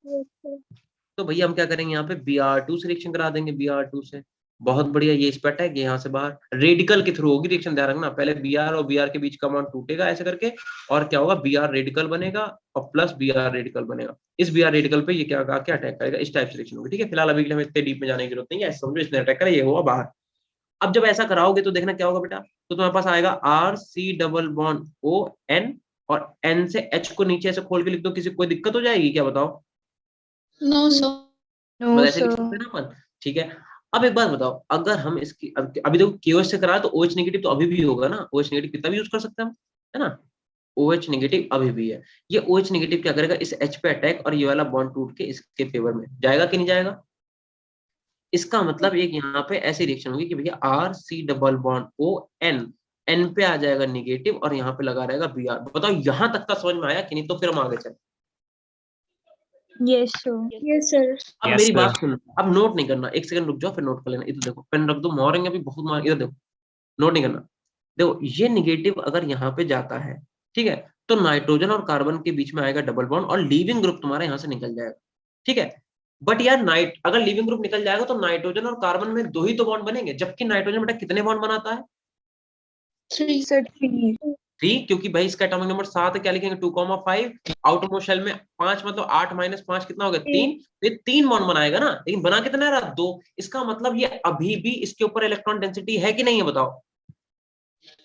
Yes, sir. तो भैया हम क्या करेंगे, यहाँ पे Br2 से रिएक्शन करा देंगे, Br2 से। बहुत बढ़िया, ये इस पे अटैक, ये यहाँ से बाहर रेडिकल के थ्रू होगी रिएक्शन, ध्यान रखना। पहले Br और Br के बीच का बॉन्ड टूटेगा ऐसे करके, और क्या होगा, Br रेडिकल बनेगा और प्लस Br रेडिकल बनेगा। इस Br रेडिकल पे ये क्या आके अटैक करेगा, इस टाइप से रिएक्शन होगी। ठीक है, फिलहाल अभी के लिए हमें इतने डीप में जाने की जरूरत नहीं है, ऐसे समझो इसने अटैक करा, ये हुआ बाहर। अब जब ऐसा कराओगे तो देखना क्या होगा बेटा, तो तुम्हारे पास आएगा RC डबल बॉन्ड ON, और N से H को नीचे ऐसे खोल के लिख दो, किसी को कोई दिक्कत हो जाएगी क्या, बताओ? no sir No, बस ऐसे लिख sir. सकते हैं ना अपन, ठीक है। अब एक बात बताओ, अगर हम इसकी अभी देखो KOH से करा तो OH नेगेटिव तो अभी भी होगा ना, OH नेगेटिव कितना भी यूज कर सकते हैं हम, है ना। OH नेगेटिव अभी भी है। ये OH नेगेटिव क्या करेगा, इस H पे अटैक, और ये वाला बॉन्ड टूट के इसके फेवर में जाएगा कि नहीं जाएगा। इसका मतलब एक यहाँ पे ऐसी रिएक्शन होगी कि भैया RC double bond ON, N पे आ जाएगा निगेटिव और यहाँ पे लगा रहेगा Br। बताओ यहाँ तक का समझ में आया कि नहीं, तो फिर हम आगे चले। Yes, sir. yes sir अब Yes, मेरी sir. बात सुनो, अब नोट नहीं करना, एक सेकंड रुक जाओ फिर नोट कर लेना। इधर देखो पेन रख दो, मारेंगे अभी बहुत मार, इधर देखो, नोट नहीं करना। देखो ये निगेटिव अगर यहाँ पे जाता है, ठीक है, तो नाइट्रोजन और कार्बन के बीच में आएगा डबल बॉन्ड और लीविंग ग्रुप तुम्हारा यहाँ से निकल जाएगा, ठीक है। बट यार अगर लीविंग ग्रुप निकल जाएगा तो नाइट्रोजन और कार्बन में 2 ही तो बॉन्ड बनेंगे, जबकि नाइट्रोजन बेटा कितने बॉन्ड बनाता है, 3 Sir, 3. 3, क्योंकि भाई इसका एटॉमिक नंबर 7 है, क्या लिखेंगे 2,5, आउटरमोस्ट शेल में 5, मतलब 8 माइनस 5 कितना हो गया 3। ये 3 बॉन्ड बनाएगा ना, लेकिन बना कितना रहा 2। इसका मतलब ये अभी भी इसके ऊपर इलेक्ट्रॉन डेंसिटी है कि नहीं है, बताओ।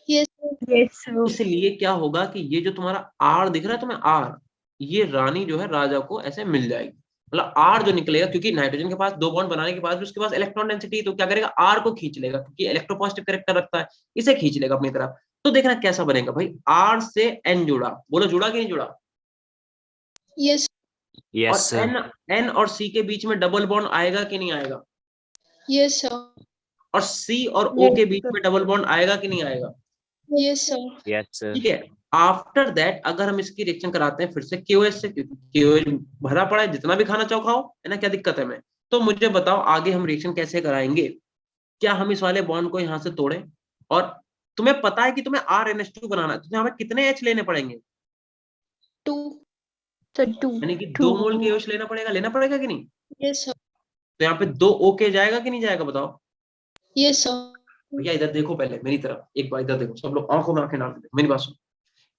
yes Yes, sir. इसलिए क्या होगा कि ये जो तुम्हारा आर दिख रहा है तुम्हें, आर, ये रानी जो है राजा को ऐसे मिल जाएगी। मतलब आर जो निकलेगा, क्योंकि नाइट्रोजन के पास 2 बॉन्ड बनाने के बाद भी उसके पास इलेक्ट्रॉन डेंसिटी, तो क्या करेगा, आर को खींच लेगा, क्योंकि इलेक्ट्रोपॉजिटिव कैरेक्टर रखता है, इसे खींच लेगा अपनी तरफ। तो देखना कैसा बनेगा भाई, आर से एन जुड़ा, बोलो जुड़ा कि नहीं जुड़ा। yes Yes, और sir. एन और सी के बीच में डबल बॉन्ड आएगा कि नहीं आएगा, yes sir और सी और ओ Yes, के बीच sir. में डबल बॉन्ड आएगा कि नहीं आएगा। yes sir Yes, sir. ठीक है, आफ्टर दैट अगर हम इसकी रिएक्शन कराते हैं फिर से KOH से, क्योंकि KOH भरा पड़ा है, जितना भी खाना चाहो खाओ, है ना, क्या दिक्कत है। मैं तो मुझे बताओ आगे हम रिएक्शन कैसे कराएंगे, क्या हम इस वाले बॉन्ड को यहाँ से तोड़ें, और तुम्हें पता है कि तुम्हें RNH2 बनाना है, तो हमें कितने H लेने पड़ेंगे, 2 Sir, 2. यानी कि 2 मोल 2. KOH लेना पड़ेगा कि नहीं। yes sir तो यहाँ पे 2 OK जाएगा कि नहीं जाएगा, बताओ। yes sir भैया इधर देखो, पहले मेरी तरफ एक बार इधर देखो, सब लोग आंखों में आंखें डाल के देखो, मेरी बात सुनो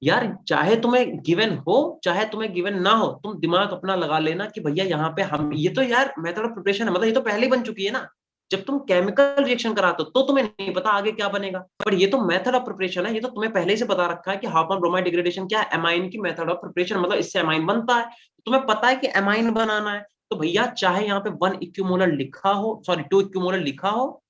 यार। चाहे तुम्हें गिवन हो चाहे तुम्हें गिवन ना हो, तुम दिमाग अपना लगा लेना कि भैया यहाँ पे हम, ये तो यार मेथड ऑफ प्रिपरेशन है, मतलब ये तो पहले ही बन चुकी है ना। जब तुम केमिकल रिएक्शन कराते हो तो तुम्हें नहीं पता आगे क्या बनेगा, पर ये तो मेथड ऑफ प्रिपरेशन है, ये तो तुम्हें पहले ही से पता रखा है कि हाफमैन ब्रोमाइड डिग्रेडेशन क्या है, एमाइन की मेथड ऑफ प्रिपरेशन, मतलब इससे एमाइन बनता है, तुम्हें पता है कि एमाइन बनाना है। तो भैया चाहे यहाँ पे 1 इक्विमोलर लिखा हो, सॉरी 2 इक्विमोलर लिखा हो,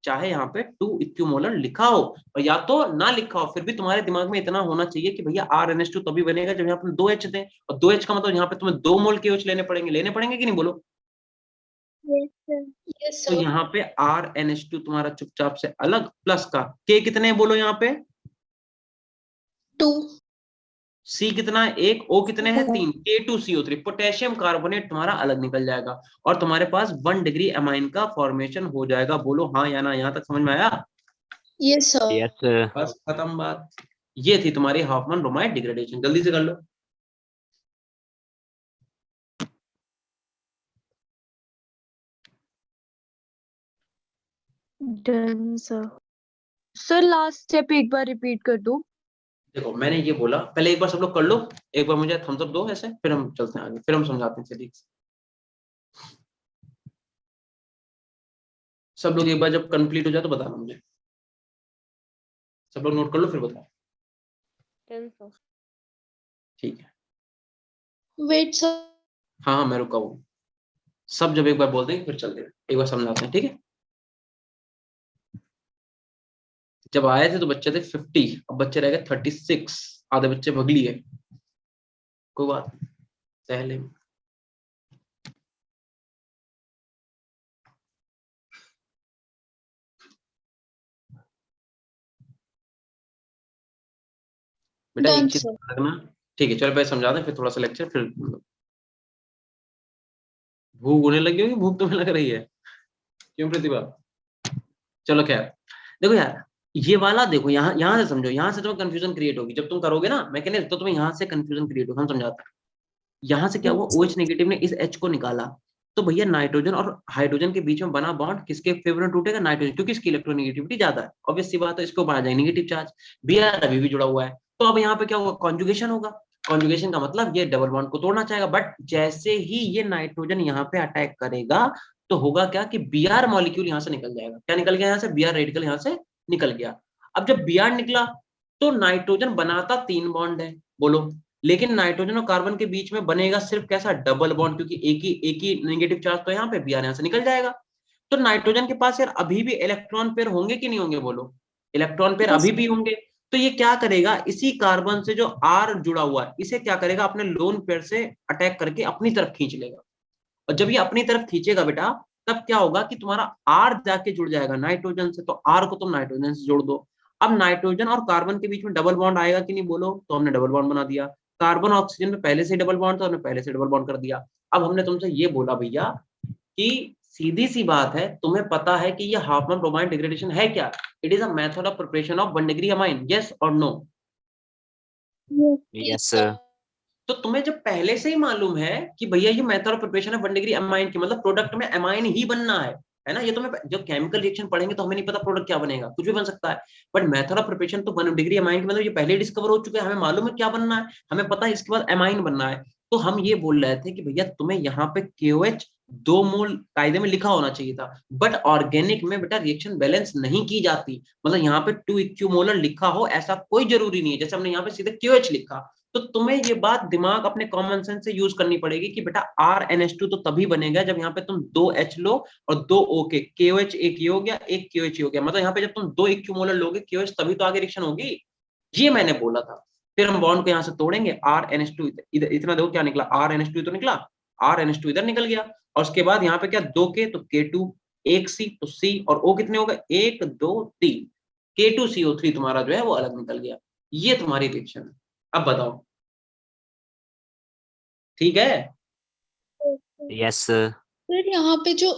चाहे यहाँ पे 2 इक्विमोलर लिखा हो, और या तो ना लिखा हो, फिर भी तुम्हारे दिमाग में इतना होना चाहिए कि भैया RNH2 तभी बनेगा जब यहाँ पे 2H दें, और 2H का मतलब यहाँ पे तुम्हें 2 मोल KOH लेने पड़ेंगे कि नहीं, बोलो। Yes, sir. yes तो sir यहाँ पे RNH2 तुम्हारा चुपचाप से अलग, प्लस का K कितने हैं बोलो यहाँ पे, 2 सी कितना है 1, O कितने हैं 3, K2CO3, पोटेशियम कार्बोनेट तुम्हारा अलग निकल जाएगा और तुम्हारे पास 1 डिग्री अमाइन का फॉर्मेशन हो जाएगा। बोलो हाँ या ना, यहाँ तक समझ में आया? Yes sir. Yes, sir. बस खत्म बात। ये थी तुम्हारी हॉफमैन ब्रोमाइड डिग्रेडेशन। जल्दी से कर लो। Done sir. Sir last step एक बार रिपीट कर दो। देखो मैंने ये बोला, पहले एक बार सब लोग कर लो, एक बार मुझे थम्स अप दो ऐसे, फिर हम चलते हैं आगे, फिर हम समझाते हैं सीधी। सब लोग एक बार जब कंप्लीट हो जाए तो बताना मुझे। सब लोग नोट कर लो फिर बताओ। Done sir. ठीक है। Wait sir. हाँ हाँ मैं रुका हूँ। सब जब एक बार बोल देंगे फिर चलते हैं, एक बार समझाते हैं, ठीक है। जब आए थे तो बच्चे थे 50, अब बच्चे रह गए 36, आधे बच्चे भग लिए, कोई बात नहीं, पहले बेटा डन एक चीज सर। रखना। ठीक है चलो पहले समझा दें फिर थोड़ा सा लेक्चर, फिर भूख होने लगी होगी, भूख तुम्हें लग रही है क्यों प्रतिभा? चलो खैर, देखो यार ये वाला देखो, यहाँ यहाँ से समझो, यहाँ से तुम्हें कंफ्यूजन क्रिएट होगी जब तुम करोगे ना मैकेनिज्म, तो तुम्हें यहाँ से कंफ्यूजन क्रिएट होगा। हम समझाते हैं। यहाँ से क्या हुआ, OH नेगेटिव ने इस H को निकाला, तो भैया नाइट्रोजन और हाइड्रोजन के बीच में बना बॉन्ड किसके फेवर में टूटेगा? नाइट्रोजन, क्योंकि इसकी इलेक्ट्रोनेगेटिविटी ज्यादा है। ऑब्वियस सी बात है, इसको आ जाएगा नेगेटिव चार्ज, Br अभी भी जुड़ा हुआ है। तो अब यहाँ पे क्या होगा, कॉन्जुगेशन होगा। कॉन्जुगेशन का मतलब ये डबल बॉन्ड को तोड़ना चाहेगा, बट जैसे ही ये नाइट्रोजन यहाँ पे अटैक करेगा तो होगा क्या कि Br मॉलिक्यूल यहाँ से निकल जाएगा। क्या निकल गया यहाँ से? Br रेडिकल यहाँ से निकल गया। अब जब Br निकला तो नाइट्रोजन बनाता 3 बॉन्ड है, बोलो, लेकिन नाइट्रोजन और कार्बन के बीच में बनेगा सिर्फ कैसा, डबल बॉन्ड, क्योंकि एक ही नेगेटिव चार्ज तो यहाँ पे, Br यहाँ से निकल जाएगा। तो नाइट्रोजन के पास यार अभी भी इलेक्ट्रॉन पेयर होंगे कि नहीं होंगे? बोलो, इलेक्ट्रॉन पेयर अभी भी होंगे। तो ये क्या करेगा, इसी कार्बन से जो R जुड़ा हुआ है इसे क्या करेगा, अपने लोन पेयर से अटैक करके अपनी तरफ खींच लेगा। और जब ये अपनी तरफ खींचेगा बेटा, तब क्या होगा कि तुम्हारा R जाके जुड़ जाएगा नाइट्रोजन से, तो R को तुम नाइट्रोजन से जोड़ दो। अब नाइट्रोजन और कार्बन के बीच में डबल बॉन्ड आएगा कि नहीं? बोलो, तो हमने डबल बॉन्ड बना दिया। कार्बन ऑक्सीजन में पहले से डबल बॉन्ड था, हमने पहले से डबल बॉन्ड कर दिया। अब हमने तुमसे ये बोला भैया कि सीधी सी बात है, तुम्हें पता है कि ये हाफमैन ब्रोमाइड डिग्रेडेशन है क्या? It is a method of preparation of 1 degree amine, yes और नो? Yes, sir. तो तुम्हें जब पहले से ही मालूम है कि भैया ये मेथड ऑफ प्रिपरेशन है 1 डिग्री अमाइन की, मतलब प्रोडक्ट में अमाइन ही बनना है ना? ये तुम्हें जो केमिकल रिएक्शन पढ़ेंगे तो हमें नहीं पता प्रोडक्ट क्या बनेगा, कुछ भी बन सकता है, बट मेथड ऑफ प्रिपरेशन तो 1 डिग्री अमाइन की, मतलब ये पहले ही डिस्कवर हो चुके हैं, हमें मालूम है क्या बनना है, हमें पता है इसके बाद अमाइन बनना है। तो हम ये बोल रहे थे कि भैया तुम्हें यहाँ पे KOH 2 मोल कायदे में लिखा होना चाहिए था, बट ऑर्गेनिक में बेटा रिएक्शन बैलेंस नहीं की जाती, मतलब यहाँ पे 2 इक्विमोलर लिखा हो ऐसा कोई जरूरी नहीं है, जैसे हमने यहाँ पे सीधे KOH लिखा। तो तुम्हें ये बात दिमाग अपने कॉमन सेंस से यूज करनी पड़ेगी कि बेटा RNH2 तो तभी बनेगा जब यहाँ पे तुम 2 H लो और 2 O के, KOH एक ये हो गया, एक KOH हो गया, मतलब यहाँ पे जब तुम 2 इक्विमोलर लोगे KOH तभी तो आगे रिएक्शन होगी। ये मैंने बोला था। फिर हम बॉन्ड को यहाँ से तोड़ेंगे, RNH2 इधर, इतना देखो क्या निकला, RNH2 तो निकला, RNH2 इधर निकल गया, और उसके बाद यहाँ पे क्या 2 K तो K2, 1 C तो C, और O कितने हो गए, 1 2 3, K2CO3 तुम्हारा जो है वो अलग निकल गया। ये तुम्हारी रिएक्शन है। अब बताओ, ठीक है? Yes, sir. सर यहाँ पे जो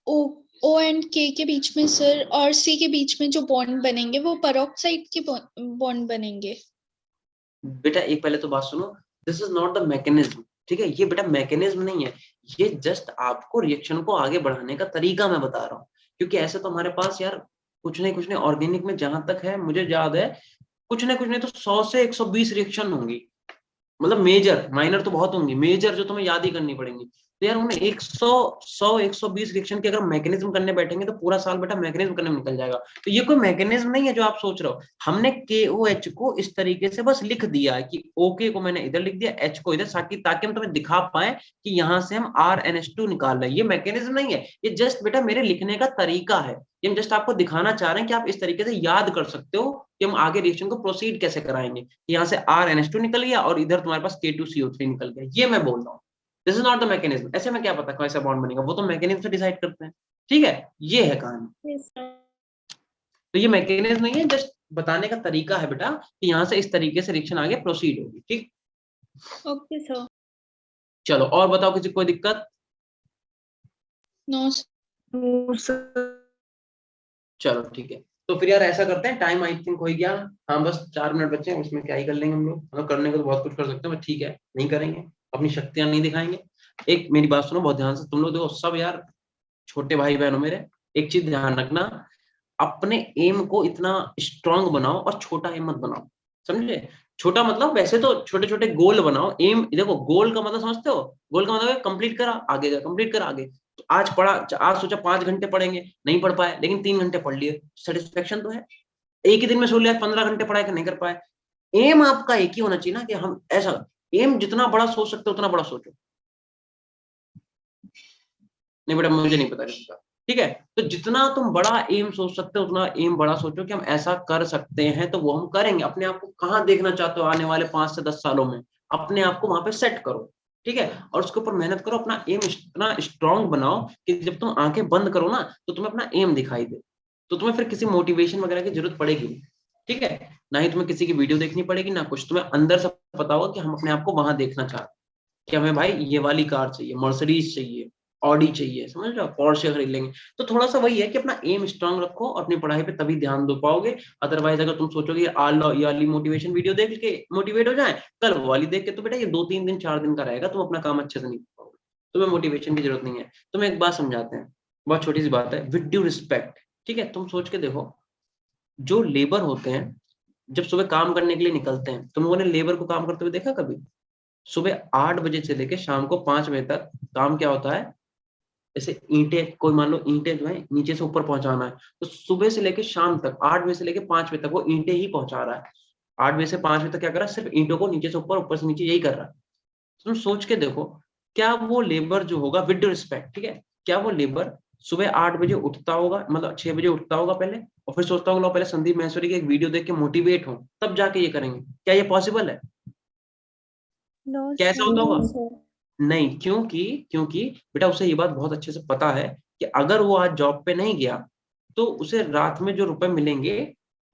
O एंड K के बीच में सर और C के बीच में जो बॉन्ड बनेंगे वो पेरोक्साइड के बॉन्ड बनेंगे। बेटा एक पहले तो बात सुनो, this is not the mechanism, ठीक है? ये बेटा मैकेनिज्म नहीं है, ये जस्ट आपको रिएक्शन को आगे बढ़ाने का तरीका मैं बता रहा हूँ, क्योंकि ऐसे तो हमारे पास यार कुछ नहीं ऑर्गेनिक में जहां तक है मुझे याद है, कुछ नहीं तो 100 से 120 रिएक्शन होंगी, मतलब मेजर, माइनर तो बहुत होंगी, मेजर जो तुम्हें याद ही करनी पड़ेंगी। तो यार उन्हें 120 रिएक्शन के अगर मैकेनिज्म करने बैठेंगे तो पूरा साल बेटा मैकेनिज्म करने में निकल जाएगा। तो ये कोई मैकेनिज्म नहीं है जो आप सोच रहे हो। हमने KOH को इस तरीके से बस लिख दिया है कि OK को मैंने इधर लिख दिया, H को इधर, ताकि हम तुम्हें दिखा पाए कि यहाँ से हम RNH2 निकाल रहे हैं। ये मैकेनिज्म नहीं है, ये जस्ट बेटा मेरे लिखने का तरीका है। ये हम जस्ट आपको दिखाना चाह रहे हैं कि आप इस तरीके से याद कर सकते हो कि हम आगे रिएक्शन को प्रोसीड कैसे कराएंगे। यहाँ से RNH2 निकल गया और इधर तुम्हारे पास K2CO3 निकल गया, ये मैं बोल रहा हूँ। This is not the mechanism. ऐसे में क्या पता कैसा बॉन्ड बनेगा, वो तो मैकेनिज्म से डिसाइड करते हैं, ठीक है? ये है कहानी। तो ये मैकेनिज्म नहीं है, जस्ट बताने का तरीका है बेटा कि यहाँ से इस तरीके से रिएक्शन आगे प्रोसीड होगी, ठीक? Okay sir. चलो और बताओ, किसी को कोई दिक्कत? No No, sir. चलो ठीक है, तो फिर यार ऐसा करते हैं, टाइम आई थिंक हो ही गया। हाँ बस 4 मिनट बचे हैं, उसमें क्या ही कर लेंगे हम लोग, मतलब करने को तो बहुत कुछ कर सकते हैं, बस ठीक है नहीं करेंगे, अपनी शक्तियां नहीं दिखाएंगे। एक मेरी बात सुनो बहुत ध्यान से, तुम लोग देखो सब यार, छोटे भाई बहनों मेरे, एक चीज ध्यान रखना, अपने एम को इतना स्ट्रांग बनाओ और छोटा एम मत बनाओ, समझे? छोटा मतलब वैसे तो छोटे छोटे गोल बनाओ, एम देखो गोल का मतलब समझते हो? गोल का मतलब कंप्लीट करा आगे जा, कंप्लीट करा आगे। तो आज पढ़ा, आज सोचा 5 घंटे पढ़ेंगे, नहीं पढ़ पाए, लेकिन 3 घंटे पढ़ लिए, सेटिस्फेक्शन तो है। एक ही दिन में सोच लिया 15 घंटे पढ़ाई कर नहीं कर पाए। एम आपका एक ही होना चाहिए ना, कि हम ऐसा एम जितना बड़ा सोच सकते हो उतना बड़ा सोचो। नहीं बेटा मुझे नहीं पता किसका, ठीक है? तो जितना तुम बड़ा एम सोच सकते हो उतना एम बड़ा सोचो, कि हम ऐसा कर सकते हैं, तो वो हम करेंगे। अपने आप को कहाँ देखना चाहते हो आने वाले 5 से 10 सालों में, अपने आप को वहां पे सेट करो, ठीक है? और उसके ऊपर मेहनत करो, अपना एम इतना स्ट्रांग बनाओ कि जब तुम आंखें बंद करो ना तो तुम्हें अपना एम दिखाई दे, तो तुम्हें फिर किसी मोटिवेशन वगैरह की जरूरत पड़ेगी नहीं, ठीक है? ना ही तुम्हें किसी की वीडियो देखनी पड़ेगी, ना कुछ, तुम्हें अंदर से पता होगा कि हम अपने आप को वहां देखना चाहते हैं, कि हमें भाई ये वाली कार चाहिए, मर्सिडीज चाहिए, ऑडी चाहिए, समझ रहे हो, पोर्शे खरीद लेंगे। तो थोड़ा सा वही है कि अपना एम स्ट्रांग रखो और अपनी पढ़ाई पे तभी ध्यान दे पाओगे। अदरवाइज अगर तुम सोचोगे ये वाली मोटिवेशन वीडियो देख के मोटिवेट हो जाए, कल वो वाली देख के, तो बेटा ये 2-3 दिन 4 दिन का रहेगा, तुम अपना काम अच्छे से नहीं कर पाओगे। तुम्हें मोटिवेशन की जरूरत नहीं है। तुम्हें एक बात समझाते हैं, बहुत छोटी सी बात है, विद ड्यू रिस्पेक्ट, ठीक है? तुम सोच के देखो, जो लेबर होते हैं जब सुबह काम करने के लिए निकलते हैं, तुम लोगों ने लेबर को काम करते हुए देखा कभी? सुबह 8 बजे से लेके शाम को 5 बजे तक काम क्या होता है? जैसे ईंटें, कोई मान लो ईंटें जो है नीचे से ऊपर पहुंचाना है, तो सुबह से लेके शाम तक 8 बजे से लेके 5 बजे तक वो ईंटें ही पहुंचा रहा है। 8 बजे से 5 बजे तक क्या कर रहा है? सिर्फ ईंटों को नीचे से ऊपर, ऊपर से नीचे, यही कर रहा है। तुम सोच के देखो, क्या वो लेबर जो होगा, विद रिस्पेक्ट, ठीक है, क्या वो लेबर सुबह 8 बजे उठता होगा, मतलब 6 बजे उठता होगा पहले, और फिर सोचता होगा पहले संदीप महेश्वरी की एक वीडियो देख के मोटिवेट हो, तब जाके ये करेंगे? क्या ये पॉसिबल है? No, कैसा sir. होता होगा? नहीं, क्योंकि क्योंकि बेटा उसे ये बात बहुत अच्छे से पता है कि अगर वो आज जॉब पे नहीं गया तो उसे रात में जो रुपए मिलेंगे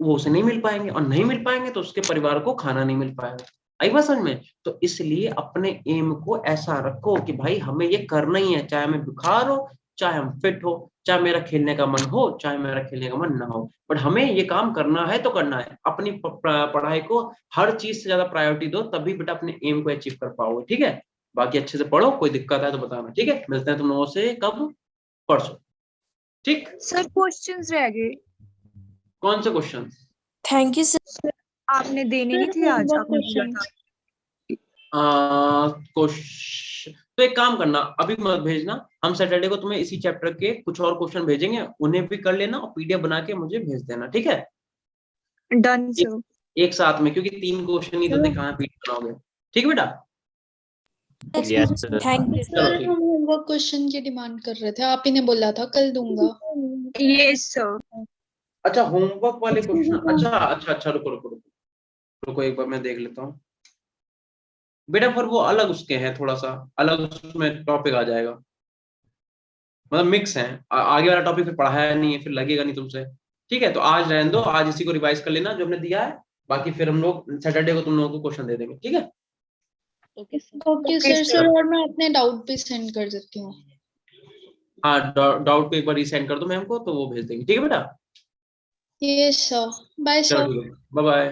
वो उसे नहीं मिल पाएंगे, और नहीं मिल पाएंगे तो उसके परिवार को खाना नहीं मिल पाएगा। आई बात समझ में? तो इसलिए अपने एम को ऐसा रखो कि भाई हमें ये करना ही है, चाहे हमें बुखार हो, चाहे हम फिट हो, चाहे मेरा खेलने का मन हो, चाहे मेरा खेलने का मन ना हो, बट हमें ये काम करना है तो करना है। अपनी पढ़ाई को हर चीज से ज्यादा प्रायोरिटी दो, तभी बेटा अपने एम को अचीव कर पाओगे, ठीक है? बाकी अच्छे से पढ़ो, कोई दिक्कत है तो बताना, ठीक है? मिलते हैं तुम लोगों से कब? परसों, ठीक? Sir, questions रह गए. कौन से question? Thank you sir. Sir, आपने देने नहीं सर थे आज, होमवर्क आपने बोला क्वेश्चन। था. क्वेश्चन तो एक काम करना, अभी मत भेजना, हम सैटरडे को तुम्हें इसी चैप्टर के कुछ और क्वेश्चन भेजेंगे, उन्हें भी कर लेना और पीडीएफ बना के मुझे भेज देना, ठीक है? Done, एक, sir. एक साथ में, क्योंकि 3 क्वेश्चन ही तो थे, कहाँ पीडीएफ बनाओगे, ठीक है बेटा? Yes, sir. थैंक यू चलो सर ठीक। हम होमवर्क क्वेश्चन की डिमांड कर रहे थे, आप ही ने बोला था कल दूंगा। Yes, sir. अच्छा होमवर्क वाले क्वेश्चन, अच्छा अच्छा अच्छा, रुको रुको रुको रुको, एक बार मैं देख लेता हूँ बेटा, पर वो अलग उसके हैं, थोड़ा सा अलग उसमें टॉपिक आ जाएगा, मतलब मिक्स है। आगे वाला टॉपिक फिर पढ़ाया नहीं है, फिर लगेगा नहीं तुमसे, ठीक है? तो आज रहने दो, आज इसी को रिवाइज कर लेना जो हमने दिया है, बाकी फिर हम लोग सैटरडे को तुम लोगों को क्वेश्चन दे देंगे, ठीक है? Okay Okay, sir. sir. Sir और मैं अपने डाउट भी सेंड कर देती हूँ। हाँ डाउट को एक बार रीसेंड कर दो मैम को, तो वो भेज देंगे, ठीक है बेटा? Yes sir. बाय चलो सर। ठीक है, बाय बाय।